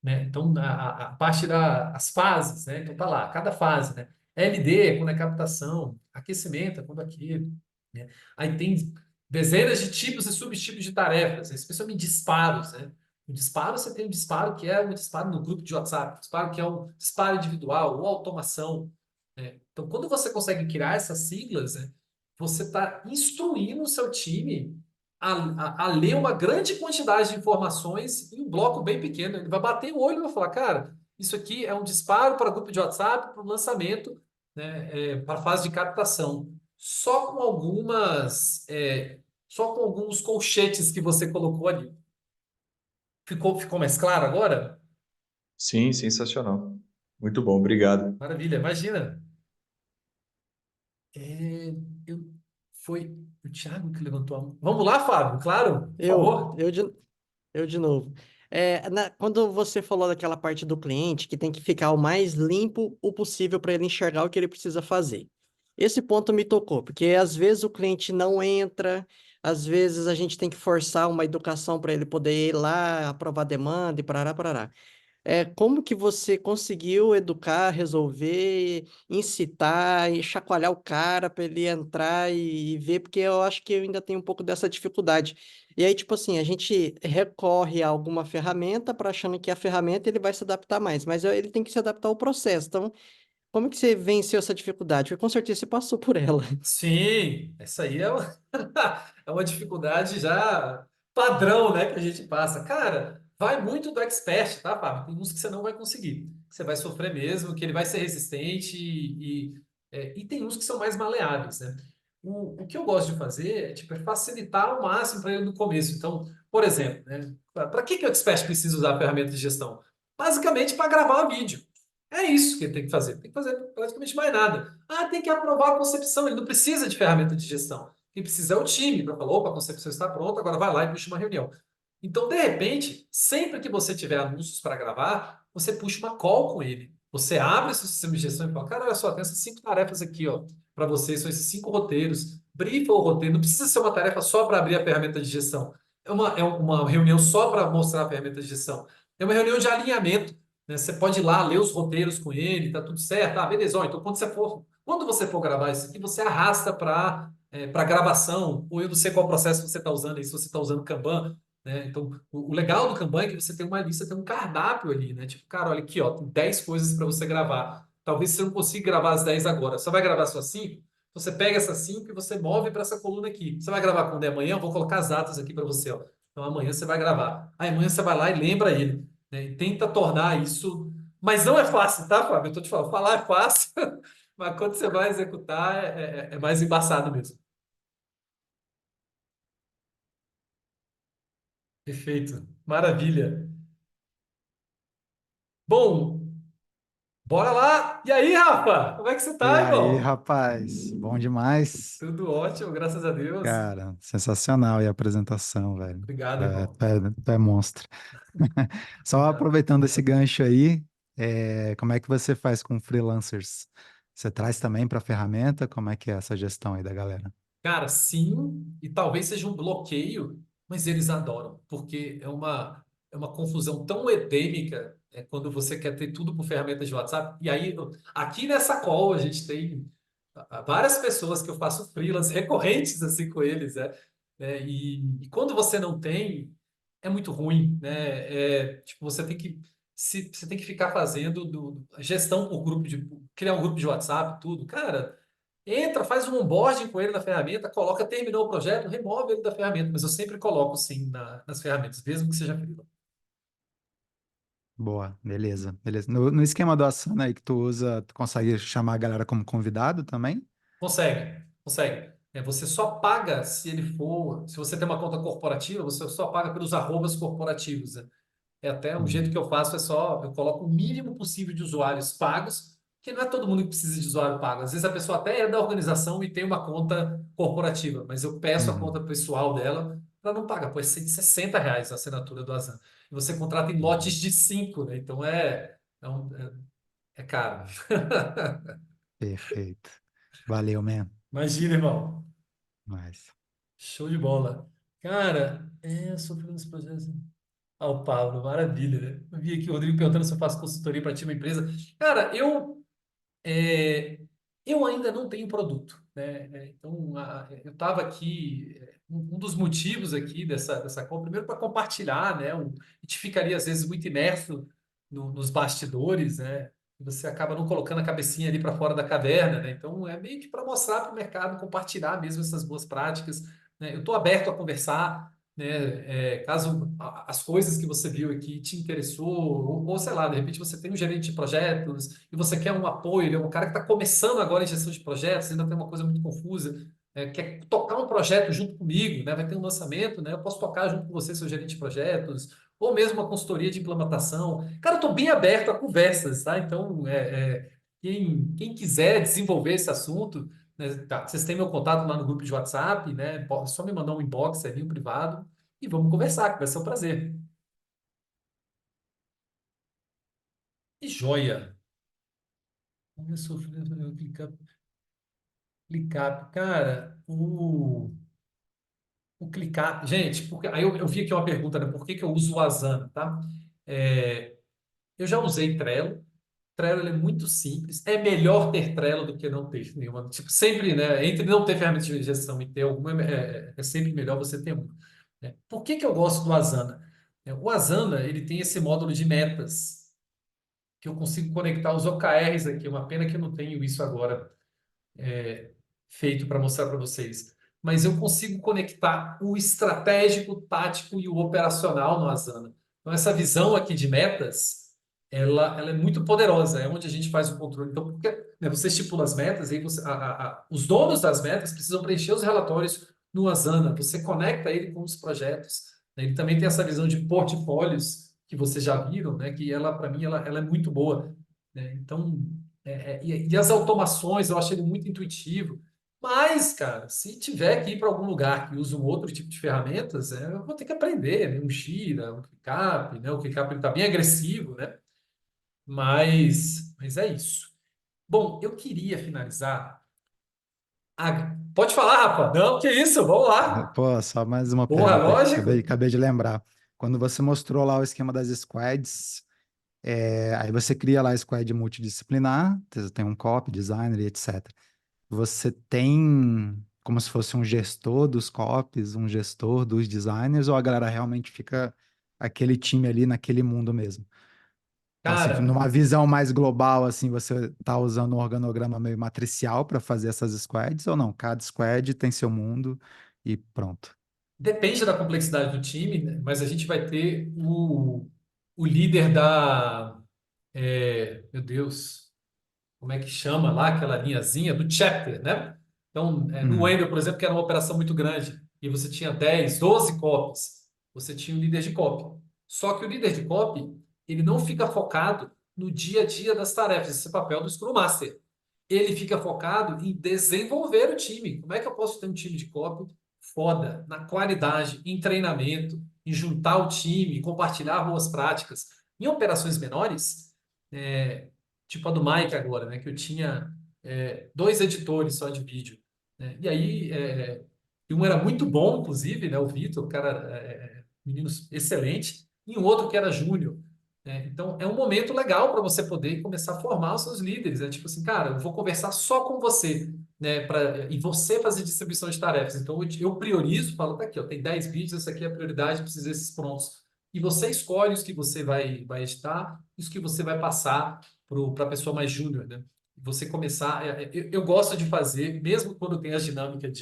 Né? Então, a parte das fases, né? Então, tá lá, cada fase, né? LD é quando é captação, aquecimento é quando é aquilo, né? Aí tem dezenas de tipos e subtipos de tarefas, especialmente disparos, né? O disparo, você tem um disparo que é um disparo no grupo de WhatsApp, um disparo que é um disparo individual ou automação, né? Então, quando você consegue criar essas siglas, né, você está instruindo o seu time a ler uma grande quantidade de informações em um bloco bem pequeno. Ele vai bater o olho e vai falar, cara, isso aqui é um disparo para grupo de WhatsApp, para o lançamento, né, para a fase de captação. Só com alguns colchetes que você colocou ali. Ficou mais claro agora? Sim, sensacional. Muito bom, obrigado. Maravilha, imagina. É, eu, foi o Thiago que levantou a mão. Vamos lá, Fábio, claro, por Eu, favor. eu de, eu de novo. Quando você falou daquela parte do cliente que tem que ficar o mais limpo o possível para ele enxergar o que ele precisa fazer. Esse ponto me tocou, porque às vezes o cliente não entra, às vezes a gente tem que forçar uma educação para ele poder ir lá, aprovar a demanda e parará, parará. Como que você conseguiu educar, resolver, incitar e chacoalhar o cara para ele entrar e ver, porque eu acho que eu ainda tenho um pouco dessa dificuldade. E aí, tipo assim, a gente recorre a alguma ferramenta para achando que a ferramenta ele vai se adaptar mais, mas ele tem que se adaptar ao processo. Então, como que você venceu essa dificuldade? Porque com certeza você passou por ela. Sim, essa aí é uma dificuldade já padrão, né, que a gente passa. Cara, vai muito do expert, tá, Fábio? Tem uns que você não vai conseguir. Você vai sofrer mesmo, que ele vai ser resistente e tem uns que são mais maleáveis, né? O que eu gosto de fazer tipo, é facilitar ao máximo para ele no começo. Então, por exemplo, né, para que o expert precisa usar a ferramenta de gestão? Basicamente para gravar vídeo. É isso que ele tem que fazer. Tem que fazer praticamente mais nada. Tem que aprovar a concepção. Ele não precisa de ferramenta de gestão. Quem precisa é o time para falar, opa, a concepção está pronta, agora vai lá e puxa uma reunião. Então, de repente, sempre que você tiver anúncios para gravar, você puxa uma call com ele. Você abre esse sistema de gestão e fala, cara, olha só, tem essas 5 tarefas aqui, ó, para vocês, são esses 5 roteiros. Brifa o roteiro. Não precisa ser uma tarefa só para abrir a ferramenta de gestão. É uma reunião só para mostrar a ferramenta de gestão. É uma reunião de alinhamento. Né? Você pode ir lá ler os roteiros com ele, tá tudo certo. Beleza. Ó, então, quando você for gravar isso aqui, você arrasta para gravação, ou eu não sei qual processo você está usando aí, se você está usando Kanban, né? Então, o legal do Kanban é que você tem uma lista, tem um cardápio ali, né? Tipo, cara, olha aqui, ó, tem 10 coisas para você gravar. Talvez você não consiga gravar as 10 agora, só vai gravar só 5. Você pega essas 5 e você move para essa coluna aqui. Você vai gravar quando é amanhã? Eu vou colocar as datas aqui para você, ó. Então amanhã você vai gravar. Aí amanhã você vai lá e lembra ele. né? E tenta tornar isso. Mas não é fácil, tá, Fábio? Eu estou te falando, falar é fácil, mas quando você vai executar é mais embaçado mesmo. Perfeito. Maravilha. Bom, bora lá. E aí, Rafa? Como é que você E tá, aí, irmão? rapaz? Bom demais? Tudo ótimo, graças a Deus. Cara, sensacional e a apresentação, velho. Obrigado, É, irmão. tu é monstro. Só Obrigado. aproveitando esse Obrigado. gancho aí, como é que você faz com freelancers? Você traz também para a ferramenta? Como é que é essa gestão aí da galera? Cara, sim, e talvez seja um bloqueio, mas eles adoram, porque é uma confusão tão endêmica quando você quer ter tudo por ferramentas de WhatsApp. E aí, aqui nessa call, a gente tem várias pessoas que eu faço freelance recorrentes assim com eles, e quando você não tem, é muito ruim, né? Tipo, você tem que ficar fazendo gestão por grupo criar um grupo de WhatsApp, tudo. Cara, entra, faz um onboarding com ele na ferramenta, coloca, terminou o projeto, remove ele da ferramenta, mas eu sempre coloco sim nas ferramentas, mesmo que seja freela. Boa, beleza, beleza. No esquema do Asana aí que tu usa, tu consegue chamar a galera como convidado também? Consegue, consegue. Você só paga se ele for, se você tem uma conta corporativa, você só paga pelos arrobas corporativos, né? Até o jeito Uhum. que eu faço eu coloco o mínimo possível de usuários pagos, que não é todo mundo que precisa de usuário pago. Às vezes a pessoa até é da organização e tem uma conta corporativa, mas eu peço a conta Uhum. pessoal dela para não pagar, pois é R$ 160 a assinatura do Azan. E você contrata em lotes Uhum. de 5, né? Então é caro. Perfeito. Valeu, man. Imagina, irmão. Mas, Show de bola. Cara, sofrendo esse projeto. Ah, o Pablo, maravilha, né? Eu vi aqui o Rodrigo perguntando se eu faço consultoria para ti, uma empresa. Cara, É, eu ainda não tenho produto, né? Então, eu estava aqui, um dos motivos aqui dessa call, primeiro para compartilhar, né? A gente ficaria, às vezes, muito imerso nos bastidores, né? E você acaba não colocando a cabecinha ali para fora da caverna, né? Então, é meio que para mostrar para o mercado, compartilhar mesmo essas boas práticas, né? Eu estou aberto a conversar, né? Caso as coisas que você viu aqui te interessou, ou sei lá, de repente você tem um gerente de projetos, e você quer um apoio, ele é um cara que está começando agora em gestão de projetos, ainda tem uma coisa muito confusa, quer tocar um projeto junto comigo, né? Vai ter um lançamento, né? Eu posso tocar junto com você, seu gerente de projetos, ou mesmo uma consultoria de implementação. Cara, eu estou bem aberto a conversas, tá? Então, quem quiser desenvolver esse assunto, né, tá, vocês têm meu contato lá no grupo de WhatsApp, né? Só me mandar um inbox ali, um privado, e vamos conversar, que vai ser um prazer. E joia! Vamos sofrer, ClickUp, cara, o ClickUp, gente, porque, aí eu vi aqui uma pergunta, né? Por que que eu uso o Asana, tá? É, eu já usei Trello. Trello ele é muito simples. É melhor ter Trello do que não ter nenhuma. Tipo, sempre, né? Entre não ter ferramenta de gestão e ter alguma, é sempre melhor você ter uma, né? Por que que eu gosto do Asana? O Asana, ele tem esse módulo de metas, que eu consigo conectar os OKRs aqui. Uma pena que eu não tenho isso agora feito para mostrar para vocês. Mas eu consigo conectar o estratégico, o tático e o operacional no Asana. Então, essa visão aqui de metas, ela é muito poderosa, é onde a gente faz o controle. Então, porque, né, você estipula as metas, e aí os donos das metas precisam preencher os relatórios no Asana, você conecta ele com os projetos, né? Ele também tem essa visão de portfólios que vocês já viram, né? Que ela, para mim, ela é muito boa, né? Então, e as automações, eu acho ele muito intuitivo. Mas, cara, se tiver que ir para algum lugar que usa um outro tipo de ferramentas, eu vou ter que aprender, né? Um Jira, um ClickUp, né? O ClickUp ele está bem agressivo, né? Mas é isso. Bom, eu queria finalizar. Pode falar, Rafa. Não, que isso, vamos lá. pô, só mais uma Porra, pergunta aqui, lógico. acabei de lembrar. Quando você mostrou lá o esquema das squads, aí você cria lá a squad multidisciplinar, tem um copy, designer e etc. Você tem como se fosse um gestor dos copies, um gestor dos designers, ou a galera realmente fica aquele time ali naquele mundo mesmo? Então, assim, Cara, numa visão mais global, assim, você tá usando um organograma meio matricial para fazer essas squads, ou não? Cada squad tem seu mundo e pronto. depende da complexidade do time, né? Mas a gente vai ter o líder meu Deus, como é que chama lá aquela linhazinha do chapter, né? Então, no Uhum. Wendel, por exemplo, que era uma operação muito grande, e você tinha 10, 12 copies, você tinha um líder de copy. Só que o líder de copy, ele não fica focado no dia a dia das tarefas, esse é o papel do Scrum Master. Ele fica focado em desenvolver o time. Como é que eu posso ter um time de copy foda, na qualidade, em treinamento, em juntar o time, compartilhar boas práticas. Em operações menores, é, tipo a do Mike agora, né? Que eu tinha dois editores só de vídeo. Né? E aí, um era muito bom, inclusive, né? O Vitor, o cara, menino excelente, e um outro que era júnior. Né? Então, é um momento legal para você poder começar a formar os seus líderes. Né? Tipo assim, cara, eu vou conversar só com você, né? E você fazer distribuição de tarefas. Então, eu priorizo, falo, tá aqui, ó, tem 10 vídeos, essa aqui é a prioridade, preciso desses prontos. E você escolhe os que você vai editar, os que você vai passar para a pessoa mais júnior, né? Você começar. Eu gosto de fazer, mesmo quando tem as dinâmicas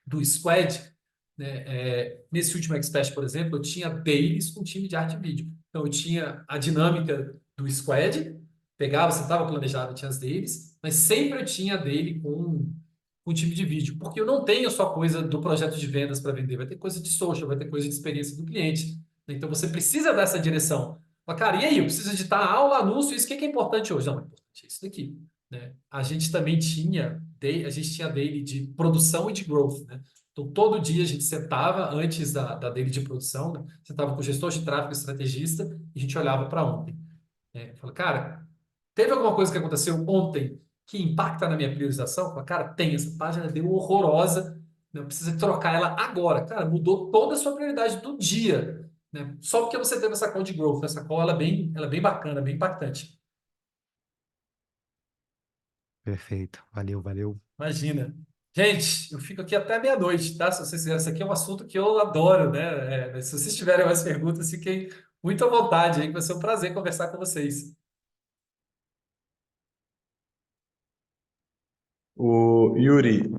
do squad, né? Nesse último Expert, por exemplo, eu tinha dailies com time de arte e vídeo. Então, eu tinha a dinâmica do squad, pegava, você estava planejado, tinha as dailies, mas sempre eu tinha a daily com time de vídeo, porque eu não tenho só coisa do projeto de vendas para vender, vai ter coisa de social, vai ter coisa de experiência do cliente. Então, você precisa dessa direção. Fala, cara, e aí? Eu preciso editar aula, anúncio, isso o que é importante hoje? Não, é importante isso daqui. Né? A gente também tinha, a gente tinha daily de produção e de growth, né? Então, todo dia a gente sentava antes da daily de produção, né? Sentava com o gestor de tráfego, estrategista, e a gente olhava para ontem. Né? Fala, cara, teve alguma coisa que aconteceu ontem que impacta na minha priorização? Fala, cara, tem, essa página deu horrorosa, né? Precisa trocar ela agora. Cara, mudou toda a sua prioridade do dia, né? Só porque você teve essa call de growth. Essa call ela é bem bacana, bem impactante. Perfeito. Valeu, valeu. Imagina. Gente, eu fico aqui até meia-noite, tá? Se vocês quiserem, isso aqui é um assunto que eu adoro, né? Mas se vocês tiverem mais perguntas, fiquem muito à vontade aí, que vai ser um prazer conversar com vocês. O Yuri,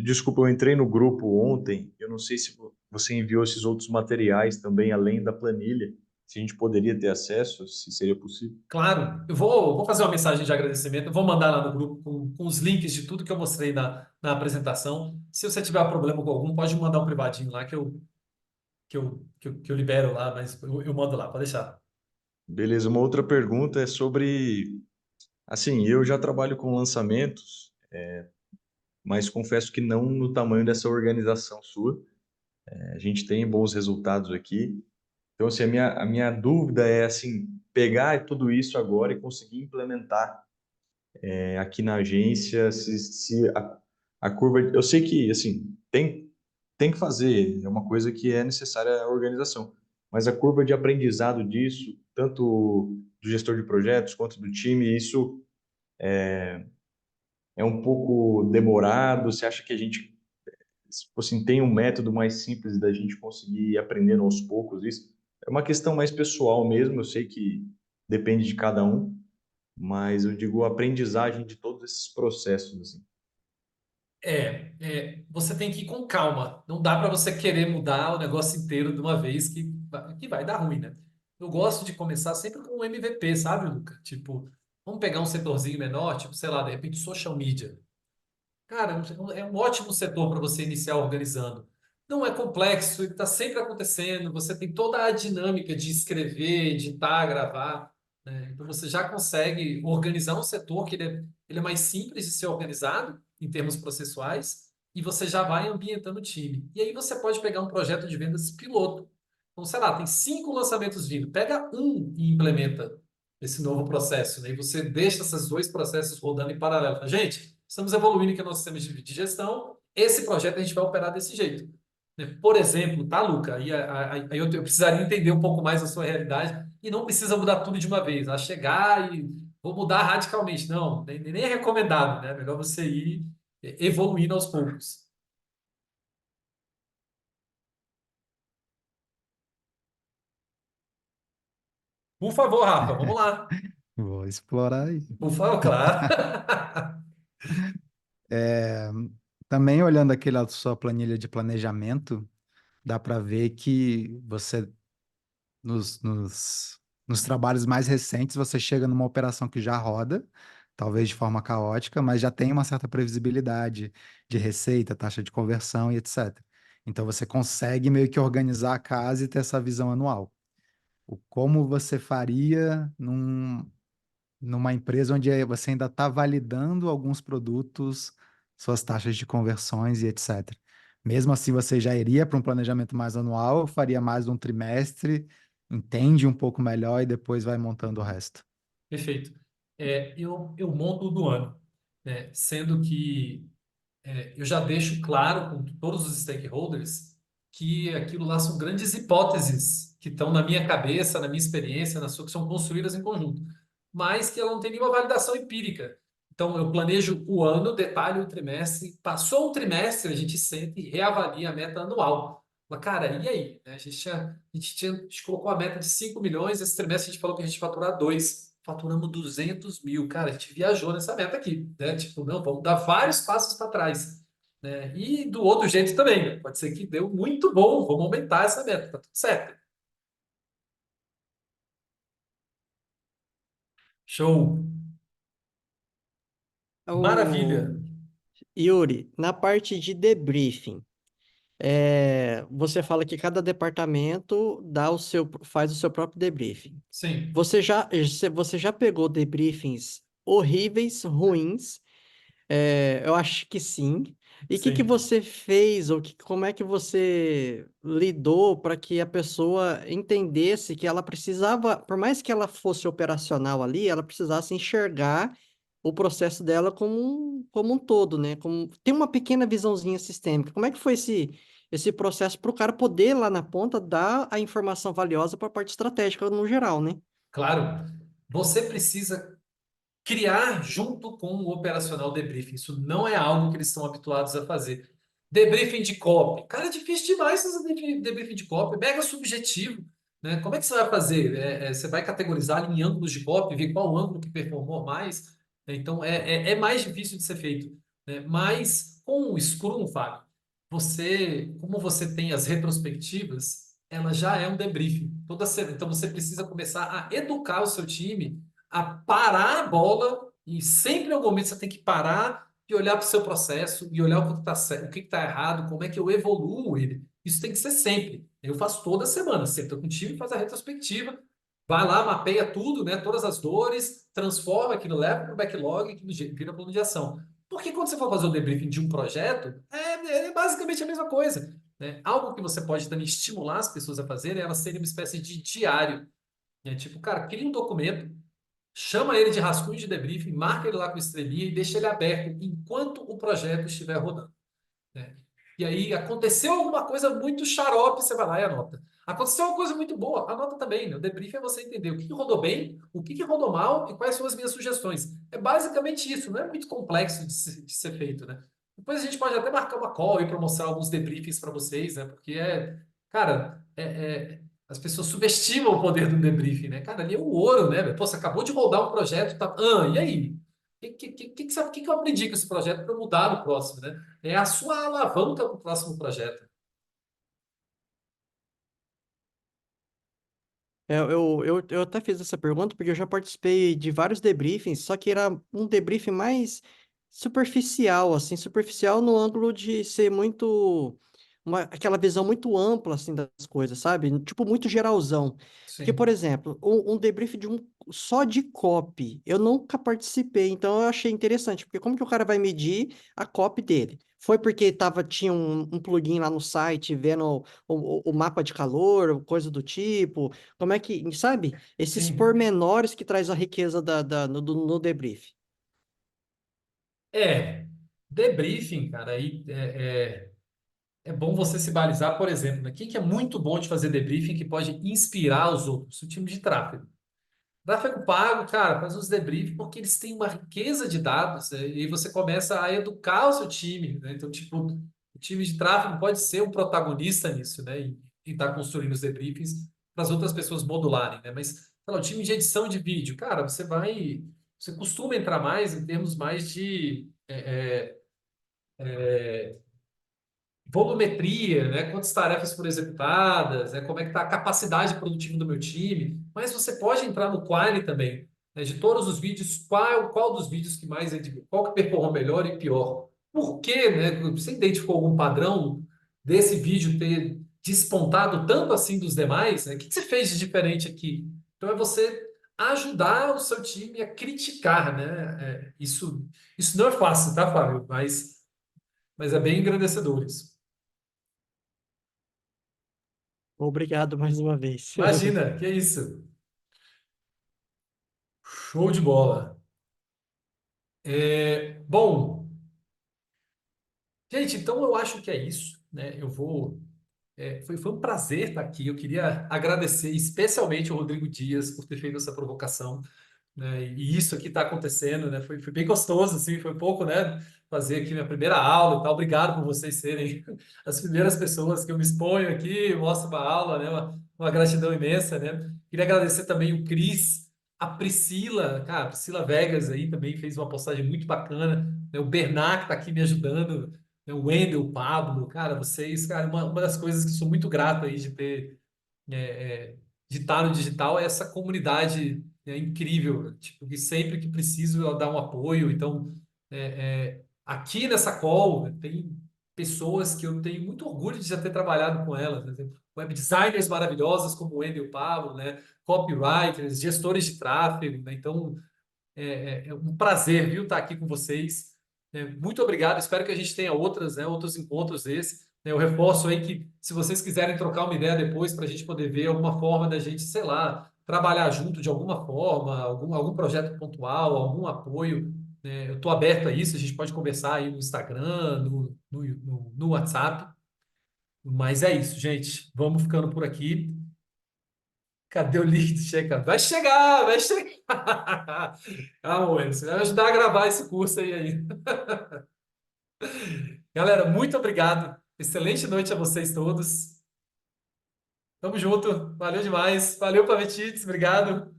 desculpa, eu entrei no grupo ontem, eu não sei se você enviou esses outros materiais também, além da planilha, se a gente poderia ter acesso, se seria possível. Claro, eu vou fazer uma mensagem de agradecimento, eu vou mandar lá no grupo com os links de tudo que eu mostrei na apresentação. Se você tiver problema com algum, pode mandar um privadinho lá que eu libero lá, mas eu mando lá, pode deixar. Beleza, uma outra pergunta é sobre, assim, eu já trabalho com lançamentos, mas confesso que não no tamanho dessa organização sua. A gente tem bons resultados aqui. Então, assim, a minha dúvida é, assim, pegar tudo isso agora e conseguir implementar aqui na agência, se a curva... Eu sei que, assim, tem que fazer, é uma coisa que é necessária a organização, mas a curva de aprendizado disso, tanto do gestor de projetos quanto do time, isso é um pouco demorado. Você acha que a gente, assim, tem um método mais simples da gente conseguir ir aprendendo aos poucos isso? É uma questão mais pessoal mesmo, eu sei que depende de cada um, mas eu digo a aprendizagem de todos esses processos, assim. Você tem que ir com calma. Não dá para você querer mudar o negócio inteiro de uma vez que vai dar ruim, né? Eu gosto de começar sempre com um MVP, sabe, Luca? Tipo, vamos pegar um setorzinho menor, tipo, sei lá, de repente social media. Cara, é um ótimo setor para você iniciar organizando. Não é complexo, ele está sempre acontecendo. Você tem toda a dinâmica de escrever, editar, gravar. Né? Então você já consegue organizar um setor que ele é mais simples de ser organizado em termos processuais e você já vai ambientando o time. E aí você pode pegar um projeto de vendas piloto. Então, sei lá, tem 5 lançamentos vindo. Pega um e implementa esse novo processo, né? E você deixa esses dois processos rodando em paralelo. Fala, gente, estamos evoluindo aqui no nosso sistema de gestão. Esse projeto a gente vai operar desse jeito. Né? Por exemplo, tá, Luca? Aí eu precisaria entender um pouco mais a sua realidade e não precisa mudar tudo de uma vez. A chegar e vou mudar radicalmente. Não, nem é recomendado, né? É melhor você ir evoluindo aos poucos. Por favor, Rafa, vamos lá. Vou explorar aí. Por favor, claro. É, também olhando aquela sua planilha de planejamento, dá para ver que você nos trabalhos mais recentes, você chega numa operação que já roda, talvez de forma caótica, mas já tem uma certa previsibilidade de receita, taxa de conversão e etc. Então você consegue meio que organizar a casa e ter essa visão anual. O como você faria numa empresa onde você ainda está validando alguns produtos, suas taxas de conversões e etc. Mesmo assim, você já iria para um planejamento mais anual, faria mais de um trimestre, entende um pouco melhor e depois vai montando o resto. Perfeito. Eu monto do ano, né? Sendo que eu já deixo claro com todos os stakeholders que aquilo lá são grandes hipóteses que estão na minha cabeça, na minha experiência, na sua, que são construídas em conjunto, mas que ela não tem nenhuma validação empírica. Então, eu planejo o ano, detalho o trimestre. Passou um trimestre, a gente senta e reavalia a meta anual. Mas, cara, e aí? Né? A gente colocou a meta de 5 milhões, esse trimestre a gente falou que a gente ia faturar 2. Faturamos 200 mil. Cara, a gente viajou nessa meta aqui. Né? Tipo, não, vamos dar vários passos para trás. Né? E do outro jeito também. Né? Pode ser que deu muito bom, vamos aumentar essa meta. Tá tudo certo. Show. Maravilha. O Yuri, na parte de debriefing, você fala que cada departamento faz o seu próprio debriefing. Sim, Você já pegou debriefings horríveis, ruins? Eu acho que sim. E o que que sim. você fez, ou como é que você lidou para que a pessoa entendesse que ela precisava, por mais que ela fosse operacional ali, ela precisasse enxergar o processo dela como um todo, né? Tem uma pequena visãozinha sistêmica. Como é que foi esse processo para o cara poder, lá na ponta, dar a informação valiosa para a parte estratégica no geral, né? Claro, você precisa criar junto com o operacional debriefing. Isso não é algo que eles estão habituados a fazer. Debriefing de copy. Cara, é difícil demais fazer debriefing de copy. É mega subjetivo. Né? Como é que você vai fazer? Você vai categorizar em ângulos de copy, ver qual ângulo que performou mais. Né? Então, é mais difícil de ser feito. Né? Mas com o Scrum, Fábio, como você tem as retrospectivas, ela já é um debriefing. Então, você precisa começar a educar o seu time a parar a bola e sempre em algum momento você tem que parar e olhar para o seu processo e olhar o que está certo, o que está errado, como é que eu evoluo ele. Isso tem que ser sempre. Eu faço toda semana, senta com o time, faz a retrospectiva, vai lá, mapeia tudo, né, todas as dores, transforma aquilo, leva para o backlog, aquilo vira plano de ação. Porque quando você for fazer o debriefing de um projeto, é basicamente a mesma coisa. Né? Algo que você pode também estimular as pessoas a fazerem é elas serem uma espécie de diário. Né? Tipo, cara, cria um documento, chama ele de rascunho de debriefing, marca ele lá com estrelinha e deixa ele aberto enquanto o projeto estiver rodando. Né? E aí, aconteceu alguma coisa muito xarope, você vai lá e anota. Aconteceu uma coisa muito boa, anota também. Né? O debriefing é você entender o que rodou bem, o que rodou mal e quais são as minhas sugestões. É basicamente isso, não é muito complexo de ser feito, né? Depois a gente pode até marcar uma call para mostrar alguns debriefings para vocês, né? Porque cara, as pessoas subestimam o poder do debriefing, né? Cara, ali é o ouro, né? Velho? Pô, você acabou de rodar um projeto, tá? E aí? O que eu aprendi com esse projeto para mudar no próximo, né? É a sua alavanca para o próximo projeto. Eu até fiz essa pergunta porque eu já participei de vários debriefings, só que era um debriefing mais superficial, assim, superficial no ângulo de ser aquela visão muito ampla, assim, das coisas, sabe? Tipo, muito geralzão. Porque, por Sim. exemplo, um debriefing só de copy, eu nunca participei, então eu achei interessante, porque como que o cara vai medir a copy dele? Foi porque tinha um plugin lá no site vendo o mapa de calor, coisa do tipo. Como é que, sabe? Esses Sim. pormenores que traz a riqueza no debrief. É, debriefing, cara, aí é bom você se balizar, por exemplo, né? Quem que é muito bom de fazer debriefing que pode inspirar os outros? O time de tráfego. Tráfego pago, cara, faz uns debriefing porque eles têm uma riqueza de dados, né? E aí você começa a educar o seu time, né? Então, tipo, o time de tráfego pode ser um protagonista nisso, né? E tá construindo os debriefings para as outras pessoas modularem, né? Mas, sei lá, o time de edição de vídeo, cara, você costuma entrar mais em termos mais de volumetria, né? Quantas tarefas foram executadas, né? Como é que está a capacidade produtiva do meu time. Mas você pode entrar no Quali também, né? De todos os vídeos, qual dos vídeos que mais, qual que performou melhor e pior. Por quê, né? Você identificou algum padrão desse vídeo ter despontado tanto assim dos demais, né? O que você fez de diferente aqui? Então é você ajudar o seu time a criticar, né? Isso não é fácil, tá, Fábio? Mas é bem engrandecedor isso. Obrigado mais uma vez. Imagina, que é isso. Show de bola. Bom, gente, então eu acho que é isso, né? Eu vou. Foi um prazer estar aqui. Eu queria agradecer especialmente o Rodrigo Dias por ter feito essa provocação, né? E isso aqui está acontecendo, né? Foi bem gostoso, assim, foi pouco, né? Fazer aqui minha primeira aula e tal. Obrigado por vocês serem as primeiras pessoas que eu me exponho aqui, mostro uma aula, né? Uma gratidão imensa, né? Queria agradecer também o Cris, a Priscila, cara, a Priscila Vegas aí também fez uma postagem muito bacana, né? O Bernard que está aqui me ajudando, né? O Wendel, o Pablo, cara, vocês, cara, uma das coisas que sou muito grato aí de ter de estar no digital é essa comunidade incrível, tipo, que sempre que preciso ela dá um apoio. Então, aqui nessa call tem pessoas que eu tenho muito orgulho de já ter trabalhado com elas, por exemplo, web designers maravilhosos como o Wendel e o Pablo, né? Copywriters, gestores de tráfego, né? Então, é um prazer, viu, estar aqui com vocês. Muito obrigado. Espero que a gente tenha outros encontros desses. Eu reforço aí que se vocês quiserem trocar uma ideia depois para a gente poder ver alguma forma da gente, sei lá, trabalhar junto de alguma forma, algum projeto pontual, algum apoio, né? Eu estou aberto a isso. A gente pode conversar aí no Instagram, no WhatsApp. Mas é isso, gente. Vamos ficando por aqui. Cadê o link do check-up? Vai chegar, vai chegar. Calma, você vai me ajudar a gravar esse curso aí. Galera, muito obrigado. Excelente noite a vocês todos. Tamo junto. Valeu demais. Valeu, Pavetites. Obrigado.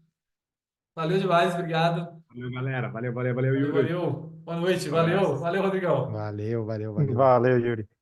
Valeu demais. Obrigado. Valeu, galera. Valeu, valeu, valeu, Valeu, Yuri. valeu. Boa noite. Um abraço. Valeu. Valeu, Rodrigão. Valeu, valeu, valeu. Valeu, Yuri.